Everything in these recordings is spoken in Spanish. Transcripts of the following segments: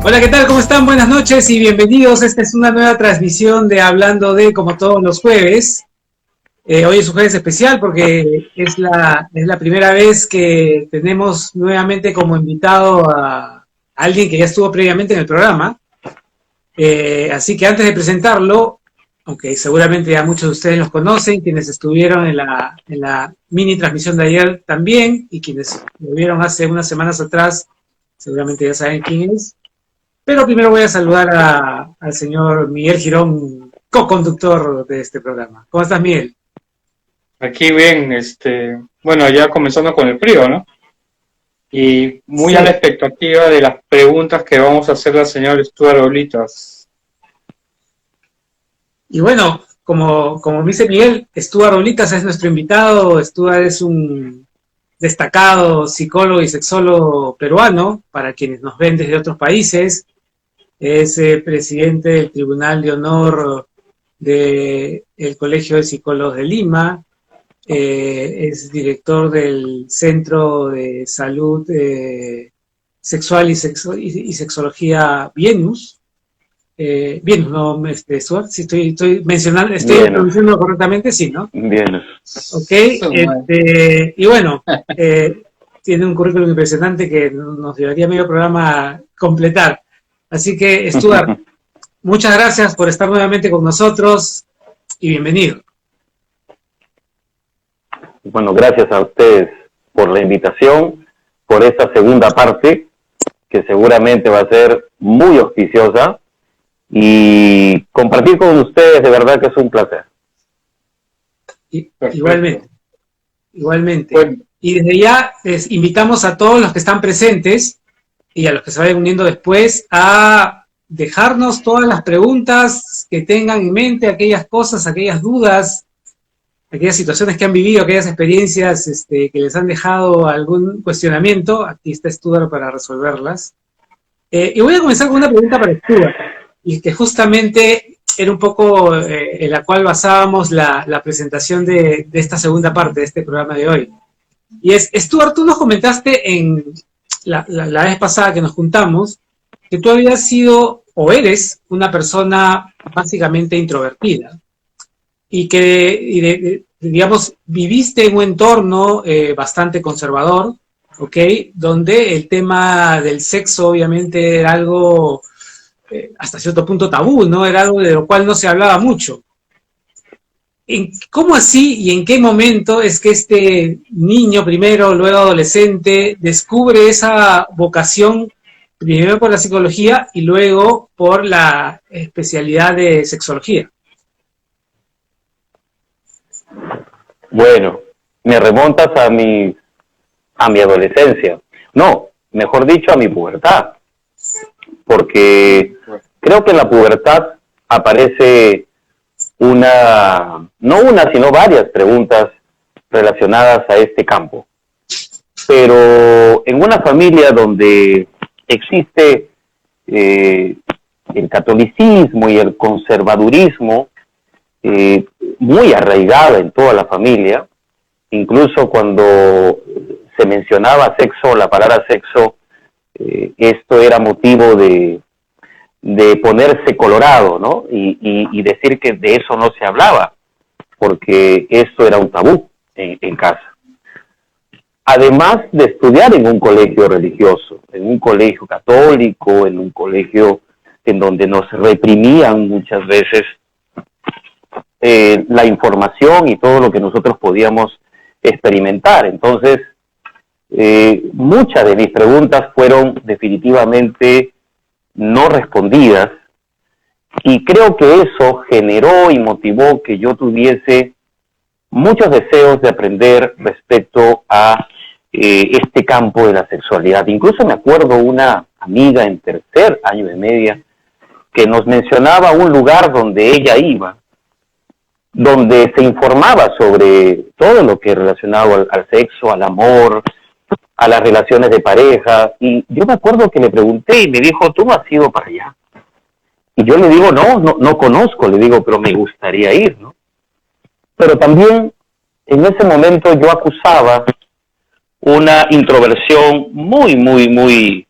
Hola, ¿qué tal? ¿Cómo están? Buenas noches y bienvenidos. Esta es una nueva transmisión de Hablando de, como todos los jueves. Hoy es un jueves especial porque es la primera vez que tenemos nuevamente como invitado a alguien que ya estuvo previamente en el programa. Así que antes de presentarlo, aunque seguramente ya muchos de ustedes los conocen, quienes estuvieron en la mini transmisión de ayer también, y quienes lo vieron hace unas semanas atrás, seguramente ya saben quién es. Pero primero voy a saludar al señor Miguel Girón, co-conductor de este programa. ¿Cómo estás, Miguel? Aquí bien, bueno, ya comenzando con el frío, ¿no? Y muy Sí. a la expectativa de las preguntas que vamos a hacer al señor Stuart Olitas. Y bueno, como dice Miguel, Stuart Olitas es nuestro invitado. Stuart es un destacado psicólogo y sexólogo peruano, para quienes nos ven desde otros países. Es presidente del Tribunal de Honor del Colegio de Psicólogos de Lima. Es director del Centro de Salud Sexual y Sexología Vienus. Vienus, no, Stuart, si estoy mencionando, estoy Bien, pronunciando correctamente, sí, ¿no? bien. Ok, y bueno, tiene un currículum impresionante que nos llevaría medio programa a completar. Así que, Stuart, muchas gracias por estar nuevamente con nosotros y bienvenido. Bueno, gracias a ustedes por la invitación, por esta segunda parte, que seguramente va a ser muy auspiciosa, y compartir con ustedes de verdad que es un placer. Igualmente, igualmente. Bueno, Y desde ya les invitamos a todos los que están presentes y a los que se vayan uniendo después a dejarnos todas las preguntas que tengan en mente, aquellas cosas, aquellas dudas, aquellas situaciones que han vivido, aquellas experiencias que les han dejado algún cuestionamiento. Aquí está Stuart para resolverlas. Y voy a comenzar con una pregunta para Stuart, y que justamente era un poco en la cual basábamos la presentación de esta segunda parte de este programa de hoy. Y es, Stuart, tú nos comentaste en la vez pasada que nos juntamos que tú habías sido o eres una persona básicamente introvertida y que, digamos, viviste en un entorno bastante conservador, ¿ok? Donde el tema del sexo obviamente era algo hasta cierto punto tabú, ¿no? Era algo de lo cual no se hablaba mucho. ¿Cómo así y en qué momento es que este niño primero, luego adolescente, descubre esa vocación, primero por la psicología y luego por la especialidad de sexología? Bueno, me remontas a mi adolescencia. No, mejor dicho, a mi pubertad. Porque creo que en la pubertad aparece no una, sino varias preguntas relacionadas a este campo. Pero en una familia donde existe el catolicismo y el conservadurismo muy arraigada en toda la familia, incluso cuando se mencionaba sexo, la palabra sexo, esto era motivo de ponerse colorado, ¿no? Y decir que de eso no se hablaba, porque esto era un tabú en casa. Además de estudiar en un colegio religioso, en un colegio católico, en un colegio en donde nos reprimían muchas veces la información y todo lo que nosotros podíamos experimentar. Entonces, muchas de mis preguntas fueron definitivamente no respondidas, y creo que eso generó y motivó que yo tuviese muchos deseos de aprender respecto a este campo de la sexualidad. Incluso me acuerdo una amiga en tercer año de media que nos mencionaba un lugar donde ella iba, donde se informaba sobre todo lo que es relacionado al sexo, al amor, a las relaciones de pareja. Y yo me acuerdo que le pregunté y me dijo, ¿tú no has ido para allá? Y yo le digo, no conozco, le digo, pero me gustaría ir, ¿no? Pero también en ese momento yo acusaba una introversión muy, muy, muy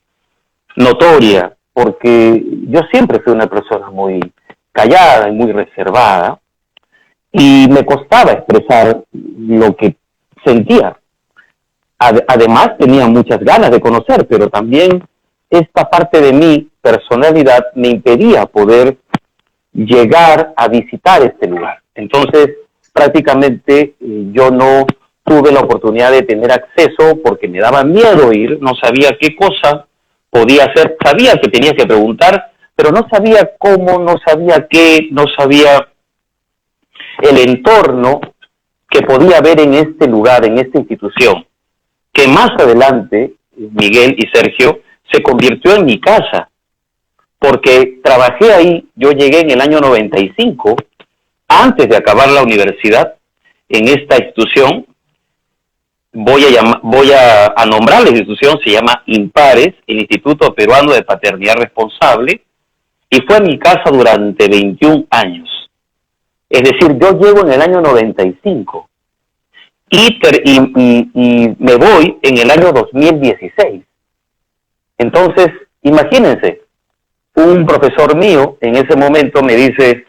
notoria porque yo siempre fui una persona muy callada y muy reservada, y me costaba expresar lo que sentía. Además tenía muchas ganas de conocer, pero también esta parte de mi personalidad me impedía poder llegar a visitar este lugar. Entonces, prácticamente yo no tuve la oportunidad de tener acceso porque me daba miedo ir, no sabía qué cosa podía hacer, sabía que tenía que preguntar, pero no sabía cómo, no sabía qué, no sabía el entorno que podía haber en este lugar, en esta institución, que más adelante, Miguel y Sergio, se convirtió en mi casa, porque trabajé ahí, yo llegué en el año 95, antes de acabar la universidad, en esta institución. Voy a nombrar la institución, se llama Impares, el Instituto Peruano de Paternidad Responsable, y fue mi casa durante 21 años. Es decir, yo llego en el año 95 y me voy en el año 2016. Entonces, imagínense, un profesor mío en ese momento me dice,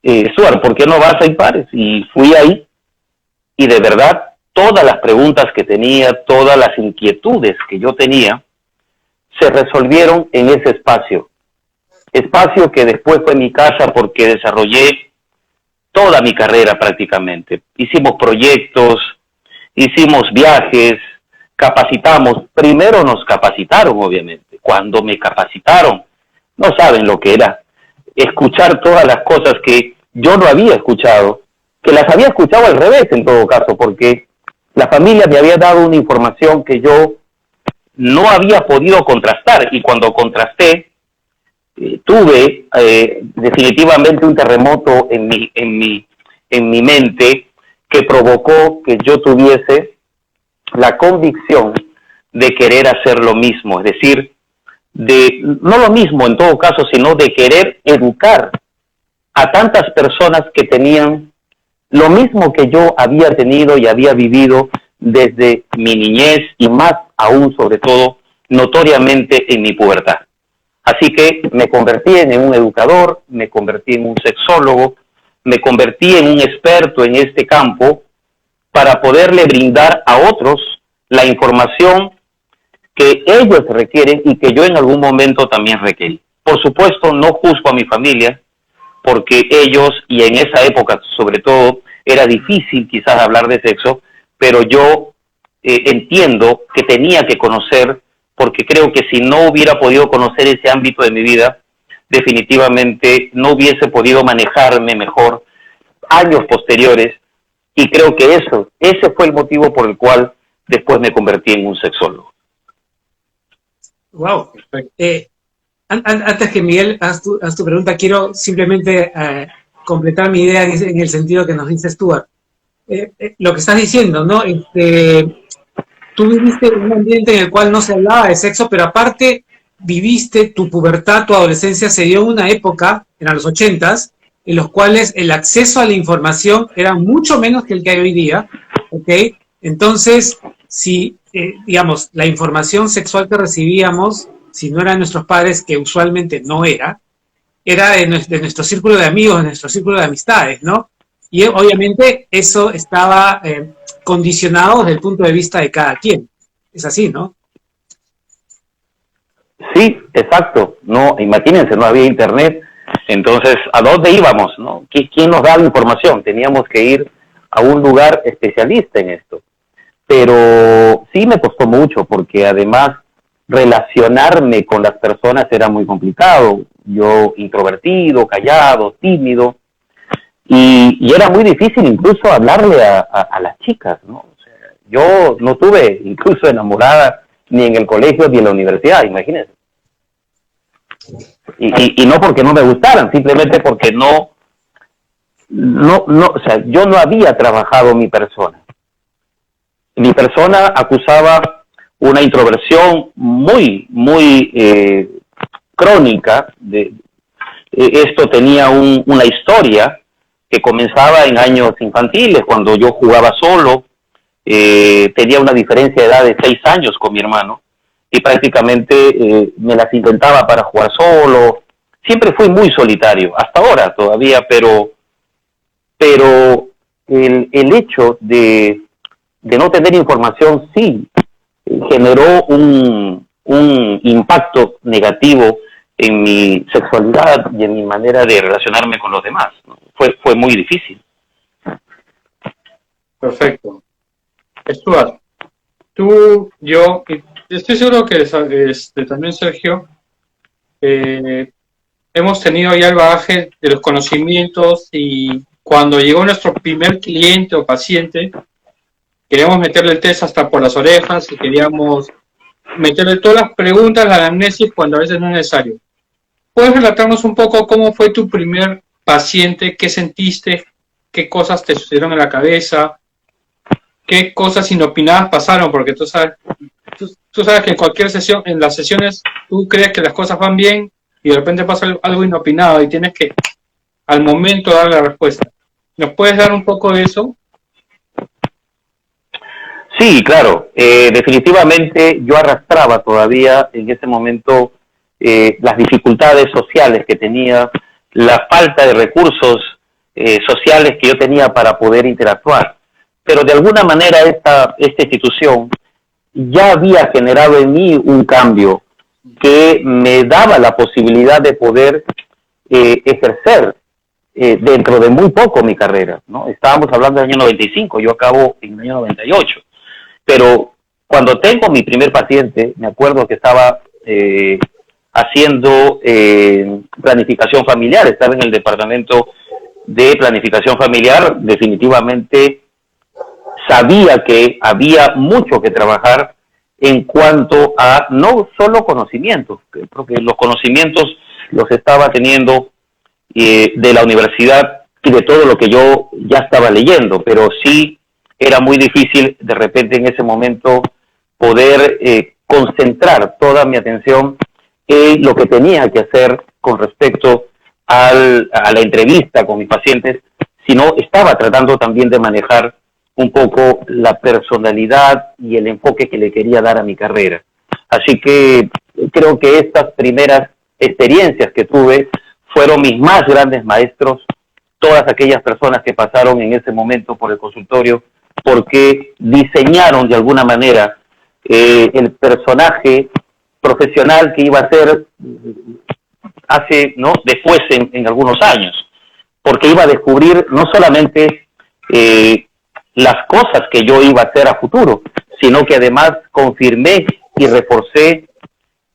Stuart, ¿por qué no vas a Impares? Y fui ahí, y de verdad, todas las preguntas que tenía, todas las inquietudes que yo tenía, se resolvieron en ese espacio. Espacio que después fue mi casa porque desarrollé toda mi carrera prácticamente. Hicimos proyectos, hicimos viajes, capacitamos. Primero nos capacitaron, obviamente. Cuando me capacitaron, no saben lo que era escuchar todas las cosas que yo no había escuchado, que las había escuchado al revés en todo caso, porque la familia me había dado una información que yo no había podido contrastar, y cuando contrasté, tuve definitivamente un terremoto en mi mente que provocó que yo tuviese la convicción de querer hacer lo mismo, es decir, no lo mismo en todo caso, sino de querer educar a tantas personas que tenían lo mismo que yo había tenido y había vivido desde mi niñez, y más aún, sobre todo, notoriamente en mi pubertad. Así que me convertí en un educador, me convertí en un sexólogo, me convertí en un experto en este campo para poderle brindar a otros la información que ellos requieren y que yo en algún momento también requerí. Por supuesto, no juzgo a mi familia, porque ellos, y en esa época sobre todo, era difícil quizás hablar de sexo, pero yo entiendo que tenía que conocer, porque creo que si no hubiera podido conocer ese ámbito de mi vida, definitivamente no hubiese podido manejarme mejor años posteriores, y creo que ese fue el motivo por el cual después me convertí en un sexólogo. Wow. Antes que Miguel haz tu pregunta, quiero simplemente completar mi idea en el sentido que nos dice Stuart. Lo que estás diciendo, ¿no? Tú viviste en un ambiente en el cual no se hablaba de sexo, pero aparte viviste tu pubertad, tu adolescencia, se dio en una época, en los 80s, en los cuales el acceso a la información era mucho menos que el que hay hoy día, ¿ok? Entonces, si, digamos, la información sexual que recibíamos, si no eran nuestros padres, que usualmente no era de nuestro círculo de amigos, de nuestro círculo de amistades, ¿no? Y obviamente eso estaba condicionado desde el punto de vista de cada quien. Es así, ¿no? Sí, exacto. No, imagínense, no había internet. Entonces, ¿a dónde íbamos, no? ¿Quién nos daba información? Teníamos que ir a un lugar especialista en esto. Pero sí me costó mucho, porque además relacionarme con las personas era muy complicado. Yo introvertido, callado, tímido, y era muy difícil incluso hablarle a las chicas, ¿no? O sea, yo no tuve incluso enamorada ni en el colegio ni en la universidad, imagínense. Y no porque no me gustaran, simplemente porque o sea, yo no había trabajado mi persona. Mi persona acusaba una introversión muy crónica. Esto tenía una historia que comenzaba en años infantiles, cuando yo jugaba solo. Tenía una diferencia de edad de 6 años con mi hermano, y prácticamente me las inventaba para jugar solo. Siempre fui muy solitario, hasta ahora todavía, pero el hecho de no tener información sí generó un impacto negativo en mi sexualidad y en mi manera de relacionarme con los demás, ¿no? Fue muy difícil. Perfecto. Stuart, tú, yo, y estoy seguro que también Sergio, hemos tenido ya el bagaje de los conocimientos y cuando llegó nuestro primer cliente o paciente, queríamos meterle el test hasta por las orejas y queríamos meterle todas las preguntas, la anamnesis, cuando a veces no es necesario. ¿Puedes relatarnos un poco cómo fue tu primer paciente? ¿Qué sentiste? ¿Qué cosas te sucedieron en la cabeza? ¿Qué cosas inopinadas pasaron? Porque tú sabes que en cualquier sesión, en las sesiones, tú crees que las cosas van bien y de repente pasa algo inopinado y tienes que al momento dar la respuesta. ¿Nos puedes dar un poco de eso? Sí, claro. Definitivamente yo arrastraba todavía en ese momento las dificultades sociales que tenía, la falta de recursos sociales que yo tenía para poder interactuar. Pero de alguna manera esta institución ya había generado en mí un cambio que me daba la posibilidad de poder ejercer dentro de muy poco mi carrera, ¿no? Estábamos hablando del año 95, yo acabo en el año 98. Pero cuando tengo mi primer paciente, me acuerdo que estaba haciendo planificación familiar, estaba en el departamento de planificación familiar, definitivamente sabía que había mucho que trabajar en cuanto a no solo conocimientos, porque los conocimientos los estaba teniendo de la universidad y de todo lo que yo ya estaba leyendo, pero sí era muy difícil de repente en ese momento poder concentrar toda mi atención en lo que tenía que hacer con respecto a la entrevista con mis pacientes, sino estaba tratando también de manejar un poco la personalidad y el enfoque que le quería dar a mi carrera. Así que creo que estas primeras experiencias que tuve fueron mis más grandes maestros, todas aquellas personas que pasaron en ese momento por el consultorio, porque diseñaron de alguna manera el personaje profesional que iba a ser después en algunos años, porque iba a descubrir no solamente las cosas que yo iba a hacer a futuro, sino que además confirmé y reforcé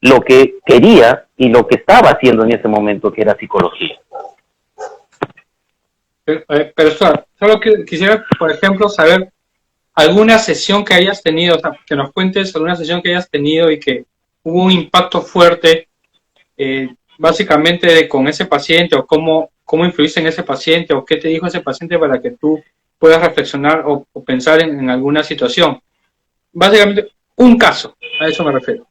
lo que quería y lo que estaba haciendo en ese momento, que era psicología. Pero solo quisiera, por ejemplo, saber alguna sesión que hayas tenido, o sea, que nos cuentes alguna sesión que hayas tenido y que hubo un impacto fuerte, básicamente con ese paciente, o cómo influiste en ese paciente, o qué te dijo ese paciente para que tú puedas reflexionar o pensar en alguna situación. Básicamente, un caso, a eso me refiero.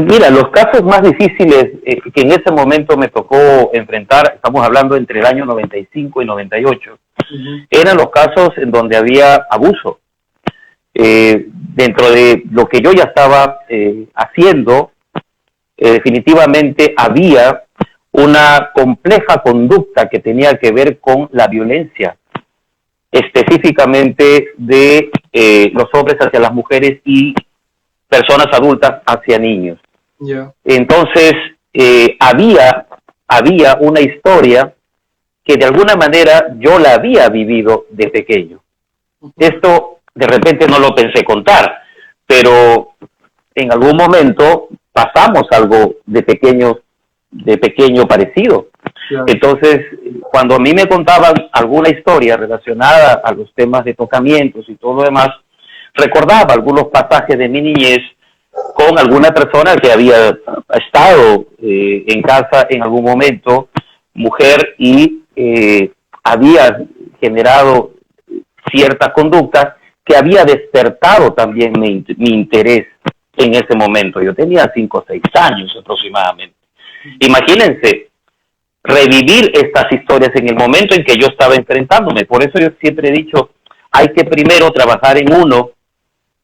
Mira, los casos más difíciles que en ese momento me tocó enfrentar, estamos hablando entre el año 95 y 98, eran los casos en donde había abuso. Dentro de lo que yo ya estaba haciendo, definitivamente había una compleja conducta que tenía que ver con la violencia, específicamente de los hombres hacia las mujeres y personas adultas hacia niños. Yeah. Entonces, había una historia que de alguna manera yo la había vivido de pequeño. Esto de repente no lo pensé contar, pero en algún momento pasamos algo de pequeño parecido. Yeah. Entonces, cuando a mí me contaban alguna historia relacionada a los temas de tocamientos y todo lo demás, recordaba algunos pasajes de mi niñez con alguna persona que había estado en casa en algún momento, mujer, y había generado cierta conducta que había despertado también mi interés en ese momento. Yo tenía 5 o 6 años aproximadamente. Imagínense revivir estas historias en el momento en que yo estaba enfrentándome. Por eso yo siempre he dicho, hay que primero trabajar en uno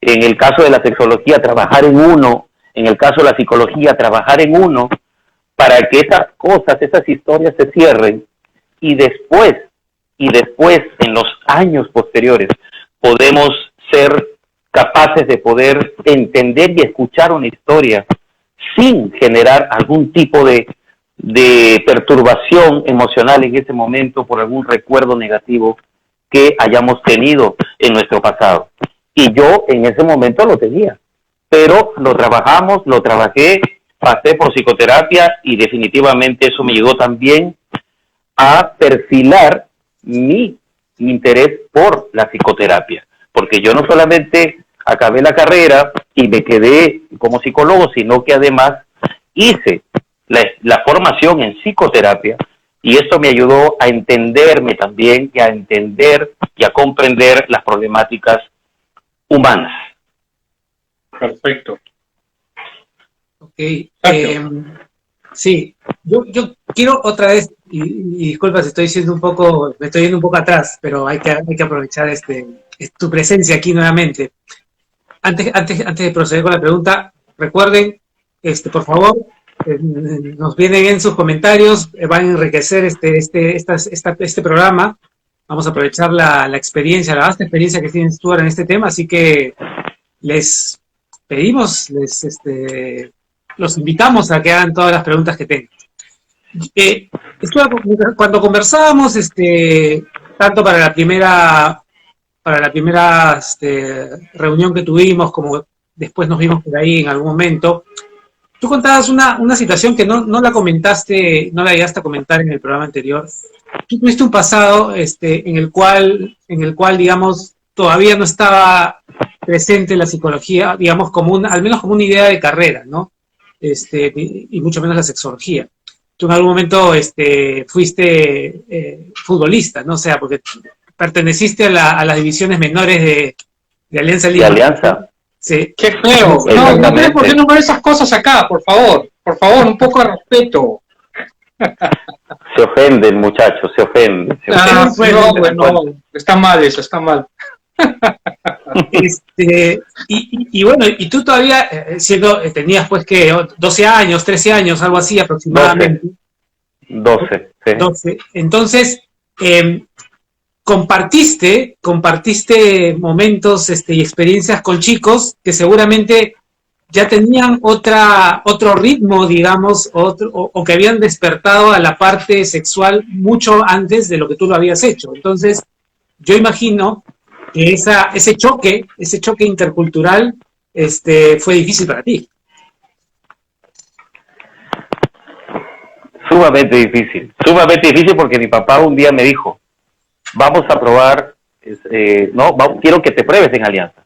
En el caso de la sexología, trabajar en uno. En el caso de la psicología, trabajar en uno para que esas cosas, esas historias se cierren y después, en los años posteriores, podemos ser capaces de poder entender y escuchar una historia sin generar algún tipo de perturbación emocional en ese momento por algún recuerdo negativo que hayamos tenido en nuestro pasado. Y yo en ese momento lo tenía, pero lo trabajé, pasé por psicoterapia y definitivamente eso me ayudó también a perfilar mi interés por la psicoterapia, porque yo no solamente acabé la carrera y me quedé como psicólogo, sino que además hice la formación en psicoterapia y esto me ayudó a entenderme también y a entender y a comprender las problemáticas humanas. Perfecto. Ok. Sí, yo quiero otra vez, y disculpa si estoy siendo me estoy yendo un poco atrás, pero hay que aprovechar tu presencia aquí nuevamente. Antes de proceder con la pregunta, recuerden, por favor, nos vienen en sus comentarios, van a enriquecer este programa. Vamos a aprovechar la experiencia, la vasta experiencia que tienes tú ahora en este tema, así que les pedimos, los invitamos a que hagan todas las preguntas que tengan. Cuando conversábamos, tanto para la primera reunión que tuvimos, como después nos vimos por ahí en algún momento, tú contabas una situación que no la comentaste, no la llegaste a comentar en el programa anterior. Tú tuviste un pasado en el cual, digamos, todavía no estaba presente la psicología, digamos, al menos como una idea de carrera, ¿no? Y mucho menos la sexología. Tú en algún momento fuiste futbolista, ¿no? O sea, porque perteneciste a las divisiones menores de Alianza Lima. De Alianza. Sí. ¡Qué feo! No sé por qué no ves esas cosas acá, por favor. Por favor, un poco de respeto. Se ofenden, muchachos, se ofenden. No, está mal eso, está mal. Y bueno, y tú todavía, tenías pues que 12 años, 13 años, algo así aproximadamente. 12, sí. 12. Entonces, compartiste momentos y experiencias con chicos que seguramente ya tenían otro ritmo, digamos, o que habían despertado a la parte sexual mucho antes de lo que tú lo habías hecho. Entonces, yo imagino que ese choque intercultural fue difícil para ti. Sumamente difícil porque mi papá un día me dijo, vamos a probar, quiero que te pruebes en Alianza.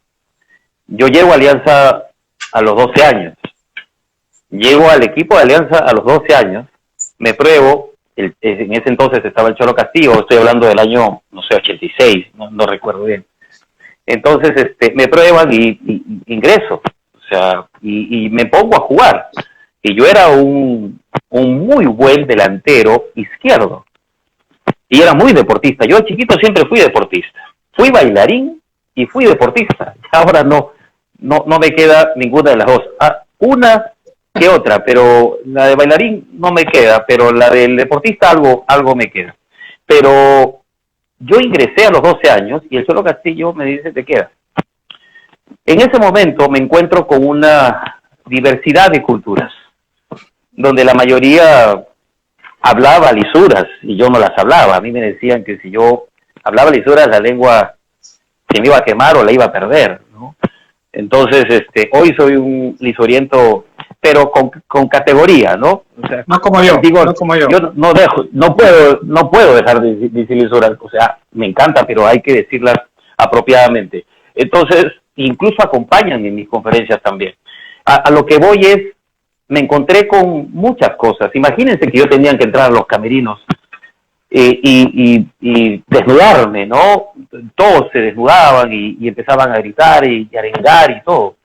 Yo llego a Alianza a los 12 años, llego al equipo de Alianza a los 12 años, me pruebo, en ese entonces estaba el Cholo Castillo, estoy hablando del año, 86, no recuerdo bien. Entonces me prueban y ingreso, o sea, y me pongo a jugar. Y yo era un muy buen delantero izquierdo. Y era muy deportista. Yo de chiquito siempre fui deportista. Fui bailarín y fui deportista. Ahora no me queda ninguna de las dos. Una que otra, pero la de bailarín no me queda, pero la del deportista algo me queda. Pero yo ingresé a los 12 años y el Cholo Castillo me dice, te quedas. En ese momento me encuentro con una diversidad de culturas, donde la mayoría hablaba lisuras y yo no las hablaba. A mí me decían que si yo hablaba lisuras la lengua se me iba a quemar o la iba a perder, ¿no? Entonces, hoy soy un lisuriento, pero con categoría, ¿no? O sea, no como yo. Digo, no como yo. Yo no puedo dejar de decir lisuras, o sea, me encanta, pero hay que decirlas apropiadamente. Entonces, incluso acompañan en mis conferencias también. A lo que voy es, me encontré con muchas cosas. Imagínense que yo tenía que entrar a los camerinos y desnudarme, ¿no? Todos se desnudaban y empezaban a gritar y arengar y todo.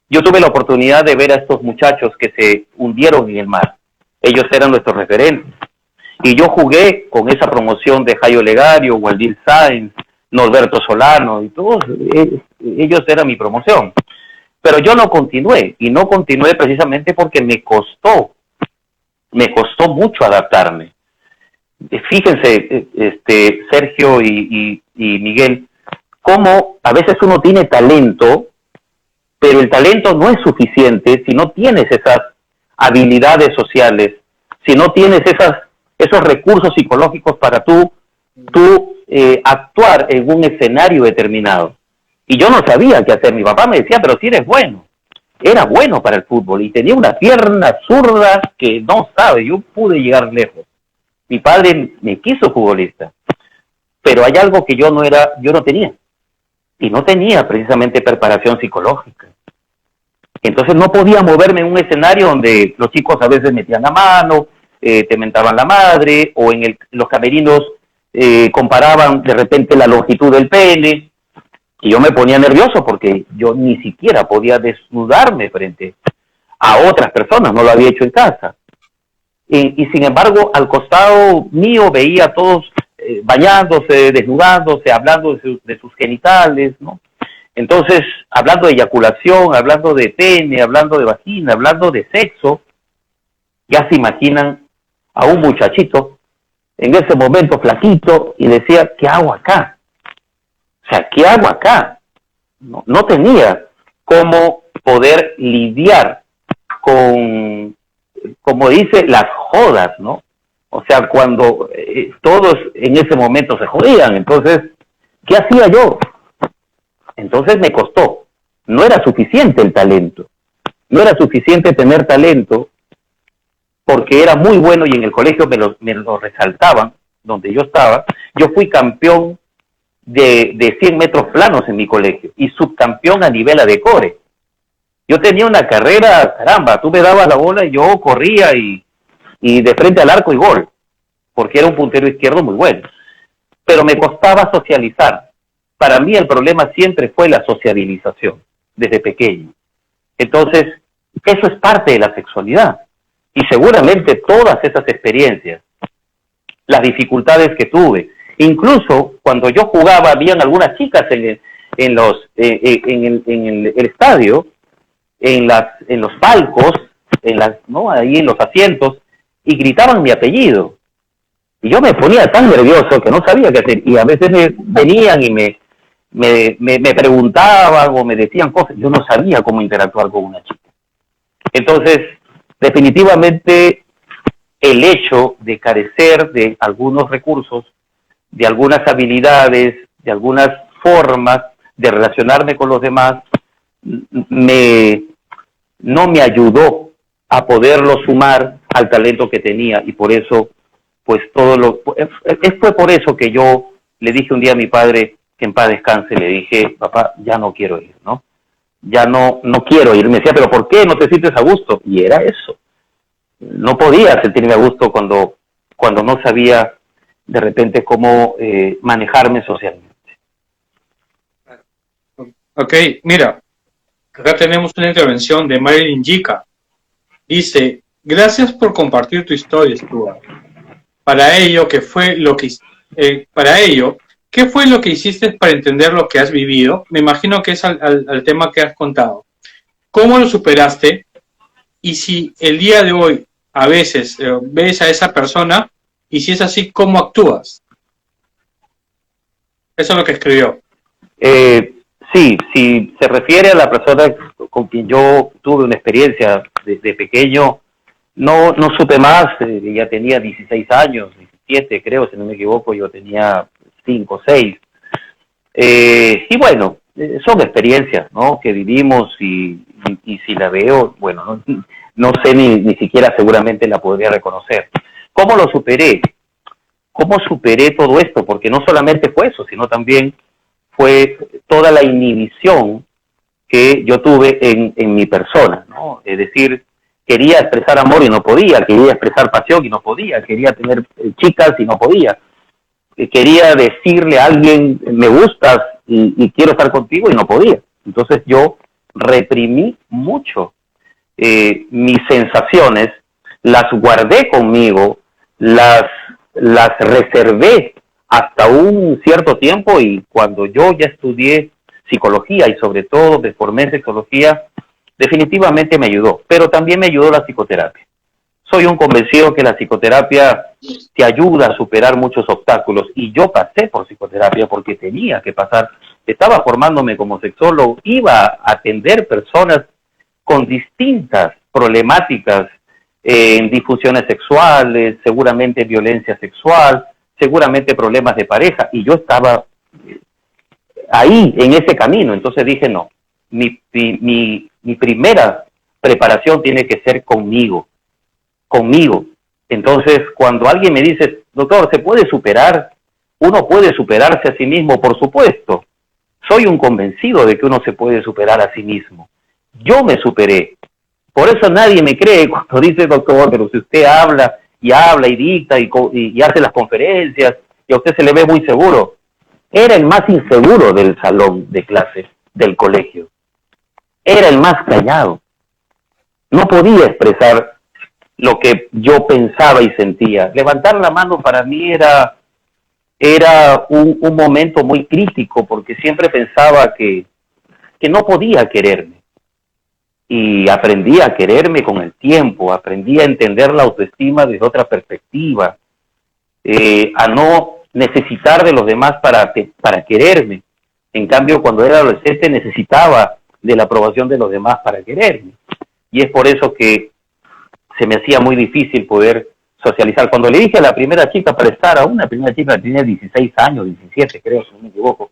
Yo tuve la oportunidad de ver a estos muchachos que se hundieron en el mar. Ellos eran nuestros referentes. Y yo jugué con esa promoción de Jairo Legario, Waldir Sáenz, Norberto Solano y todos ellos eran mi promoción. Pero yo no continué, y no continué precisamente porque me costó mucho adaptarme. Fíjense, Sergio y Miguel, cómo a veces uno tiene talento, pero el talento no es suficiente si no tienes esas habilidades sociales, si no tienes esos recursos psicológicos para tú actuar en un escenario determinado. Y yo no sabía qué hacer. Mi papá me decía, pero si eres bueno. Era bueno para el fútbol y tenía una pierna zurda que no sabe, yo pude llegar lejos. Mi padre me quiso futbolista, pero hay algo que yo no tenía. Y no tenía precisamente preparación psicológica. Entonces no podía moverme en un escenario donde los chicos a veces metían la mano, te mentaban la madre, o en los camerinos comparaban de repente la longitud del pene, y yo me ponía nervioso porque yo ni siquiera podía desnudarme frente a otras personas, no lo había hecho en casa. Y sin embargo, al costado mío veía a todos bañándose, desnudándose, hablando de sus genitales, ¿no? Entonces, hablando de eyaculación, hablando de pene, hablando de vagina, hablando de sexo, ya se imaginan a un muchachito en ese momento flaquito y decía, ¿qué hago acá? O sea, ¿qué hago acá? No tenía cómo poder lidiar con, como dice, las jodas, ¿no? O sea, cuando todos en ese momento se jodían, entonces, ¿qué hacía yo? Entonces me costó. No era suficiente el talento. No era suficiente tener talento porque era muy bueno y en el colegio me lo resaltaban, donde yo estaba. Yo fui campeón de 100 metros planos en mi colegio y subcampeón a nivel ADECORE. Yo tenía una carrera, caramba, tú me dabas la bola y yo corría y de frente al arco y gol, porque era un puntero izquierdo muy bueno. Pero me costaba socializar. Para mí el problema siempre fue la sociabilización, desde pequeño. Entonces, eso es parte de la sexualidad. Y seguramente todas esas experiencias, las dificultades que tuve, incluso cuando yo jugaba, habían algunas chicas en el estadio, en los palcos, ¿no? Ahí en los asientos, y gritaban mi apellido. Y yo me ponía tan nervioso que no sabía qué hacer. Y a veces venían y me preguntaban o me decían cosas. Yo no sabía cómo interactuar con una chica. Entonces, definitivamente, el hecho de carecer de algunos recursos, de algunas habilidades, de algunas formas de relacionarme con los demás, no me ayudó a poderlo sumar al talento que tenía, y por eso, pues fue por eso que yo le dije un día a mi padre, que en paz descanse, le dije, papá, ya no quiero ir, ¿no? Ya no quiero ir. Me decía, pero ¿por qué no te sientes a gusto? Y era eso. No podía sentirme a gusto cuando no sabía de repente cómo manejarme socialmente. Ok, mira, acá tenemos una intervención de Marilyn Jica. Dice, gracias por compartir tu historia, Stuart. Para ello, ¿qué fue lo que hiciste para entender lo que has vivido? Me imagino que es al tema que has contado. ¿Cómo lo superaste? Y si el día de hoy a veces ves a esa persona, y si es así, ¿cómo actúas? Eso es lo que escribió. Sí, si se refiere a la persona con quien yo tuve una experiencia de pequeño, no supe más. Ya tenía 16 años, 17 creo, si no me equivoco, yo tenía 5, 6. Y bueno, son experiencias, ¿no?, que vivimos, y si la veo, bueno, no sé ni siquiera seguramente la podría reconocer. ¿Cómo lo superé? ¿Cómo superé todo esto? Porque no solamente fue eso, sino también fue toda la inhibición que yo tuve en mi persona, ¿no? Es decir, quería expresar amor y no podía, quería expresar pasión y no podía, quería tener chicas y no podía, quería decirle a alguien, me gustas y quiero estar contigo, y no podía. Entonces yo reprimí mucho mis sensaciones, las guardé conmigo, las reservé hasta un cierto tiempo, y cuando yo ya estudié psicología y sobre todo me formé en sexología, definitivamente me ayudó, pero también me ayudó la psicoterapia. Soy un convencido que la psicoterapia te ayuda a superar muchos obstáculos y yo pasé por psicoterapia porque tenía que pasar. Estaba formándome como sexólogo, iba a atender personas con distintas problemáticas en disfunciones sexuales, seguramente violencia sexual, seguramente problemas de pareja, y yo estaba ahí en ese camino. Entonces dije, no, mi primera preparación tiene que ser conmigo. Entonces, cuando alguien me dice, doctor, ¿se puede superar? Uno puede superarse a sí mismo, por supuesto. Soy un convencido de que uno se puede superar a sí mismo. Yo me superé. Por eso nadie me cree cuando dice, doctor, pero si usted habla y dicta y hace las conferencias y a usted se le ve muy seguro. Era el más inseguro del salón de clases del colegio. Era el más callado. No podía expresar lo que yo pensaba y sentía. Levantar la mano para mí era un momento muy crítico porque siempre pensaba que no podía quererme. Y aprendí a quererme con el tiempo, aprendí a entender la autoestima desde otra perspectiva, a no necesitar de los demás para quererme. En cambio, cuando era adolescente necesitaba de la aprobación de los demás para quererme. Y es por eso que se me hacía muy difícil poder socializar. Cuando le dije a la primera chica para estar, a una primera chica que tenía 16 años, 17 creo, si no me equivoco,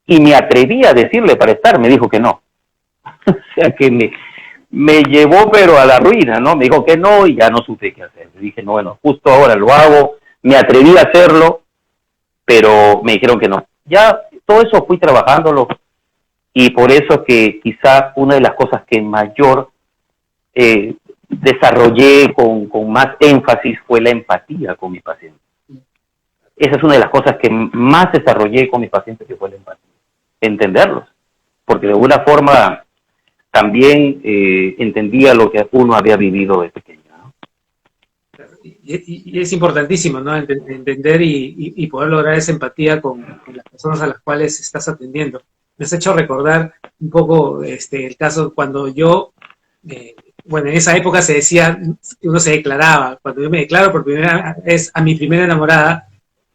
y me atreví a decirle para estar, me dijo que no. O sea que me llevó pero a la ruina, ¿no? Me dijo que no y ya no supe qué hacer. Le dije, no, bueno, justo ahora lo hago, me atreví a hacerlo, pero me dijeron que no. Ya todo eso fui trabajándolo y por eso que quizá una de las cosas que mayor desarrollé con más énfasis fue la empatía con mi paciente. Esa es una de las cosas que más desarrollé con mis pacientes, que fue la empatía. Entenderlos, porque de alguna forma también entendía lo que uno había vivido de pequeño, ¿no? Y es importantísimo, ¿no? Entender y poder lograr esa empatía con las personas a las cuales estás atendiendo. Me has hecho recordar un poco el caso cuando yo, bueno, en esa época se decía, uno se declaraba, cuando yo me declaro por primera vez a mi primera enamorada,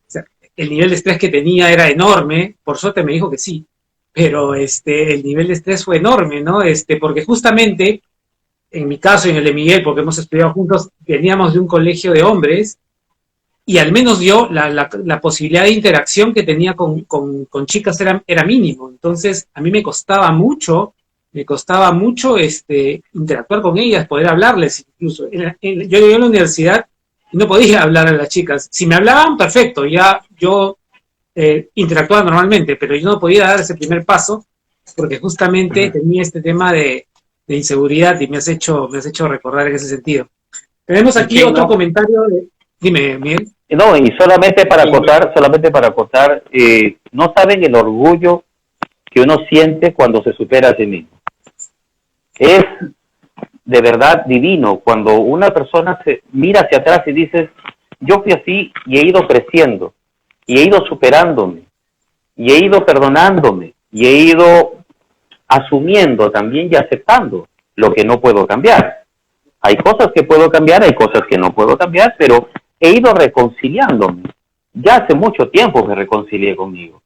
o sea, el nivel de estrés que tenía era enorme, por suerte me dijo que sí, pero el nivel de estrés fue enorme, ¿no? Porque justamente, en mi caso y en el de Miguel, porque hemos estudiado juntos, veníamos de un colegio de hombres, y al menos yo, la posibilidad de interacción que tenía con chicas era mínimo. Entonces, a mí me costaba mucho interactuar con ellas, poder hablarles incluso. Yo llegué a la universidad y no podía hablar a las chicas. Si me hablaban, perfecto, ya yo interactuaba normalmente, pero yo no podía dar ese primer paso porque justamente tenía este tema de inseguridad y me has hecho recordar en ese sentido. Tenemos aquí otro comentario de... Dime, Miguel. No, y solamente para acotar, no saben el orgullo que uno siente cuando se supera a sí mismo. Es de verdad divino cuando una persona se mira hacia atrás y dices, yo fui así y he ido creciendo, y he ido superándome, y he ido perdonándome, y he ido asumiendo también y aceptando lo que no puedo cambiar. Hay cosas que puedo cambiar, hay cosas que no puedo cambiar, pero he ido reconciliándome. Ya hace mucho tiempo me reconcilié conmigo.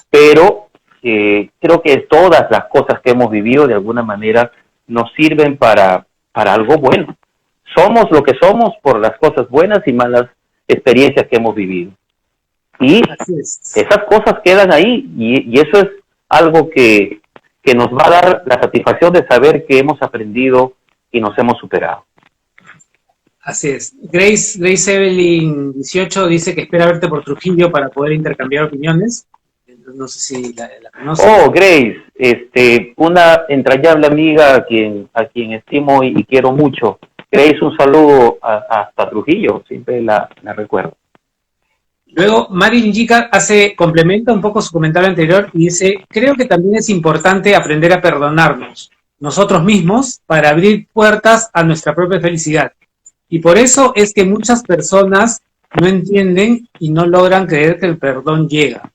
Pero creo que todas las cosas que hemos vivido de alguna manera nos sirven para algo bueno. Somos lo que somos por las cosas buenas y malas experiencias que hemos vivido. Y esas cosas quedan ahí y eso es algo que nos va a dar la satisfacción de saber que hemos aprendido y nos hemos superado. Así es. Grace Evelyn 18 dice que espera verte por Trujillo para poder intercambiar opiniones. No sé si la conoces. Oh, Grace, una entrañable amiga a quien estimo y quiero mucho. Grace, un saludo hasta Trujillo, siempre la recuerdo. Luego, Marilyn Gica complementa un poco su comentario anterior y dice, creo que también es importante aprender a perdonarnos nosotros mismos para abrir puertas a nuestra propia felicidad. Y por eso es que muchas personas no entienden y no logran creer que el perdón llega.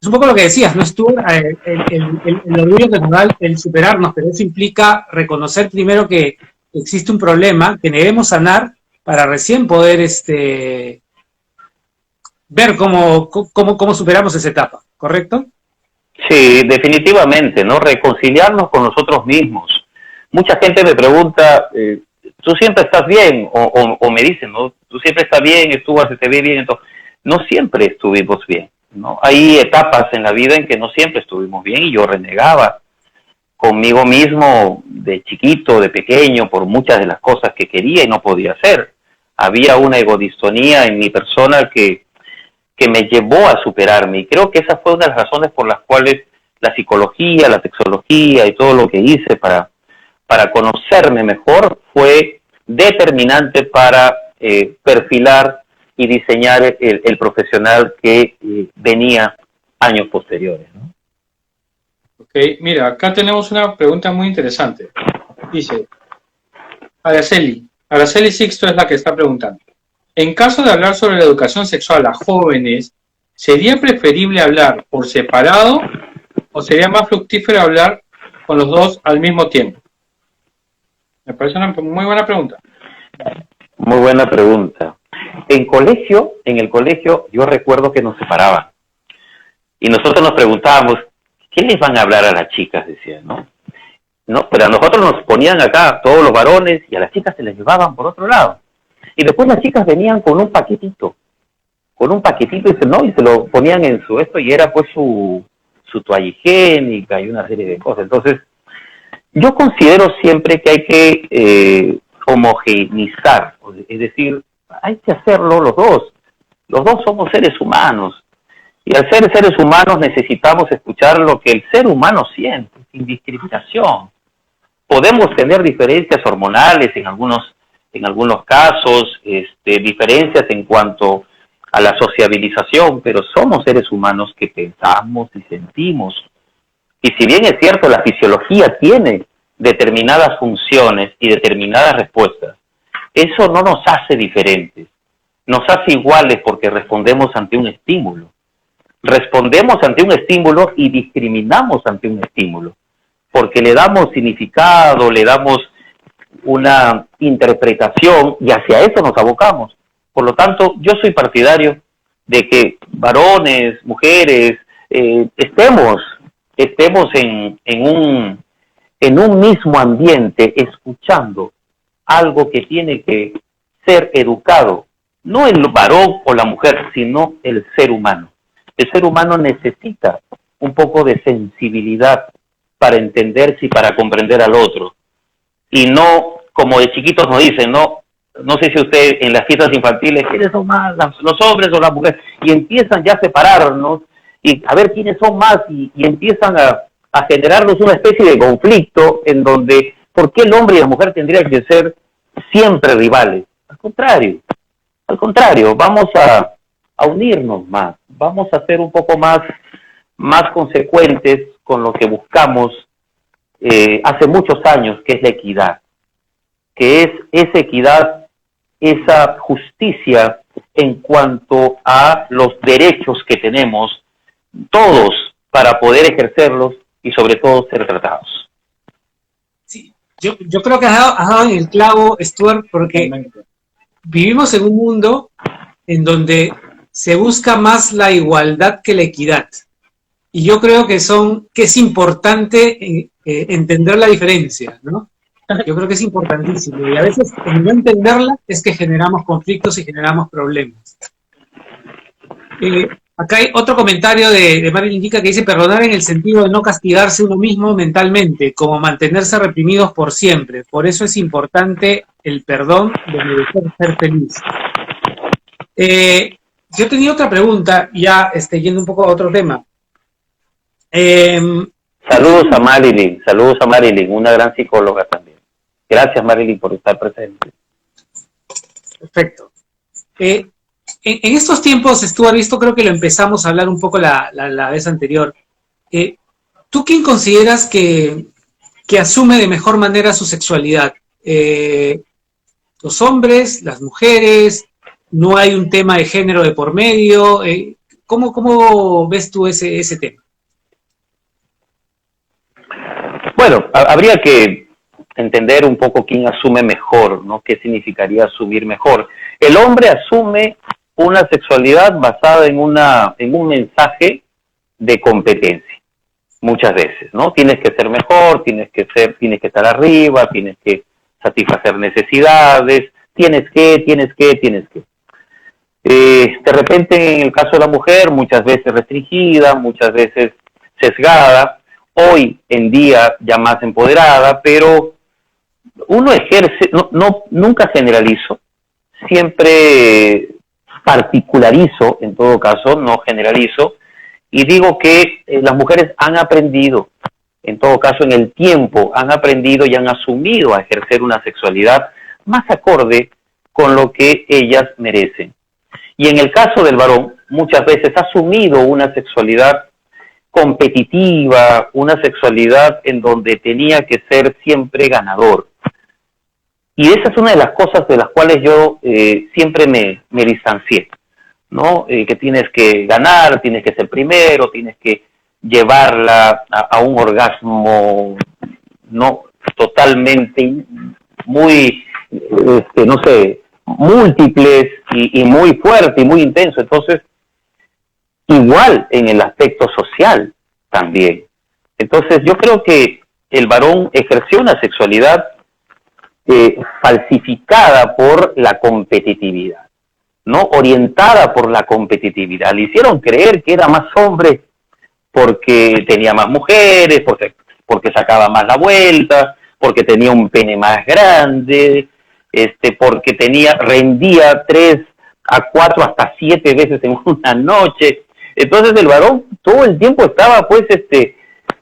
es un poco lo que decías, ¿no? El orgullo que nos da el superarnos, pero eso implica reconocer primero que existe un problema que debemos sanar para recién poder ver cómo superamos esa etapa, ¿correcto? Sí, definitivamente, ¿no? Reconciliarnos con nosotros mismos. Mucha gente me pregunta, ¿tú siempre estás bien? O me dicen, ¿no? Tú siempre estás bien, se te ve bien. Entonces, no siempre estuvimos bien, ¿no? Hay etapas en la vida en que no siempre estuvimos bien y yo renegaba conmigo mismo de chiquito, de pequeño, por muchas de las cosas que quería y no podía hacer. Había una egodistonía en mi persona que me llevó a superarme. Y creo que esa fue una de las razones por las cuales la psicología, la sexología y todo lo que hice para conocerme mejor fue determinante para perfilar y diseñar el profesional que venía años posteriores, ¿no? Ok, mira, acá tenemos una pregunta muy interesante. Dice, Araceli Sixto es la que está preguntando. En caso de hablar sobre la educación sexual a jóvenes, ¿sería preferible hablar por separado o sería más fructífero hablar con los dos al mismo tiempo? Me parece una muy buena pregunta. Muy buena pregunta. En el colegio, yo recuerdo que nos separaban. Y nosotros nos preguntábamos, ¿qué les van a hablar a las chicas? Decían, ¿no? No, pero a nosotros nos ponían acá todos los varones y a las chicas se les llevaban por otro lado. Y después las chicas venían con un paquetito y se lo ponían en su y era pues su toalla higiénica y una serie de cosas. Entonces, yo considero siempre que hay que homogeneizar, es decir, hay que hacerlo los dos somos seres humanos, y al ser seres humanos necesitamos escuchar lo que el ser humano siente, sin discriminación. Podemos tener diferencias hormonales en algunos casos, diferencias en cuanto a la sociabilización, pero somos seres humanos que pensamos y sentimos. Y si bien es cierto, la fisiología tiene determinadas funciones y determinadas respuestas, eso no nos hace diferentes, nos hace iguales porque respondemos ante un estímulo. Respondemos ante un estímulo y discriminamos ante un estímulo, porque le damos significado, le damos una interpretación y hacia eso nos abocamos. Por lo tanto, yo soy partidario de que varones, mujeres, estemos en un mismo ambiente escuchando algo que tiene que ser educado, no el varón o la mujer, sino el ser humano. El ser humano necesita un poco de sensibilidad para entenderse y para comprender al otro. Y no, como de chiquitos nos dicen, no sé si usted en las fiestas infantiles, ¿quiénes son más, los hombres o las mujeres? Y empiezan ya a separarnos y a ver quiénes son más y empiezan a generarnos una especie de conflicto en donde, ¿por qué el hombre y la mujer tendrían que ser siempre rivales? Al contrario, vamos a unirnos más, vamos a ser un poco más consecuentes con lo que buscamos hace muchos años, que es la equidad, que es esa equidad, esa justicia en cuanto a los derechos que tenemos todos para poder ejercerlos y sobre todo ser tratados. Sí, yo creo que has dado en el clavo, Stuart, porque vivimos en un mundo en donde se busca más la igualdad que la equidad. Y yo creo que es importante entender la diferencia, ¿no? Yo creo que es importantísimo. Y a veces, en no entenderla, es que generamos conflictos y generamos problemas. Acá hay otro comentario de Marilyn Kika que dice: perdonar en el sentido de no castigarse uno mismo mentalmente, como mantenerse reprimidos por siempre. Por eso es importante el perdón de merecer ser feliz. Yo tenía otra pregunta, ya yendo un poco a otro tema. Saludos a Marilyn, una gran psicóloga también. Gracias, Marilyn, por estar presente. Perfecto. En estos tiempos, Stuart, visto, creo que lo empezamos a hablar un poco la vez anterior. ¿Tú quién consideras que asume de mejor manera su sexualidad? ¿Los hombres, las mujeres? ¿No hay un tema de género de por medio? ¿Cómo ves tú ese tema? Bueno, habría que entender un poco quién asume mejor, ¿no? ¿Qué significaría asumir mejor? El hombre asume una sexualidad basada en un mensaje de competencia, muchas veces, ¿no? Tienes que ser mejor, tienes que estar arriba, tienes que satisfacer necesidades, tienes que. De repente, en el caso de la mujer, muchas veces restringida, muchas veces sesgada, hoy en día ya más empoderada, pero uno ejerce, nunca generalizo, siempre particularizo, en todo caso, no generalizo, y digo que las mujeres han aprendido, en todo caso en el tiempo, han aprendido y han asumido a ejercer una sexualidad más acorde con lo que ellas merecen. Y en el caso del varón, muchas veces ha asumido una sexualidad competitiva, una sexualidad en donde tenía que ser siempre ganador. Y esa es una de las cosas de las cuales yo siempre me distancié, ¿no? Que tienes que ganar, tienes que ser primero, tienes que llevarla a un orgasmo no totalmente muy, no sé, múltiples y muy fuerte y muy intenso. Entonces, igual en el aspecto social también. Entonces, yo creo que el varón ejerció una sexualidad falsificada por la competitividad, ¿no? Orientada por la competitividad. Le hicieron creer que era más hombre porque tenía más mujeres, porque sacaba más la vuelta, porque tenía un pene más grande, porque rendía 3 a 4 hasta 7 veces en una noche. Entonces el varón todo el tiempo estaba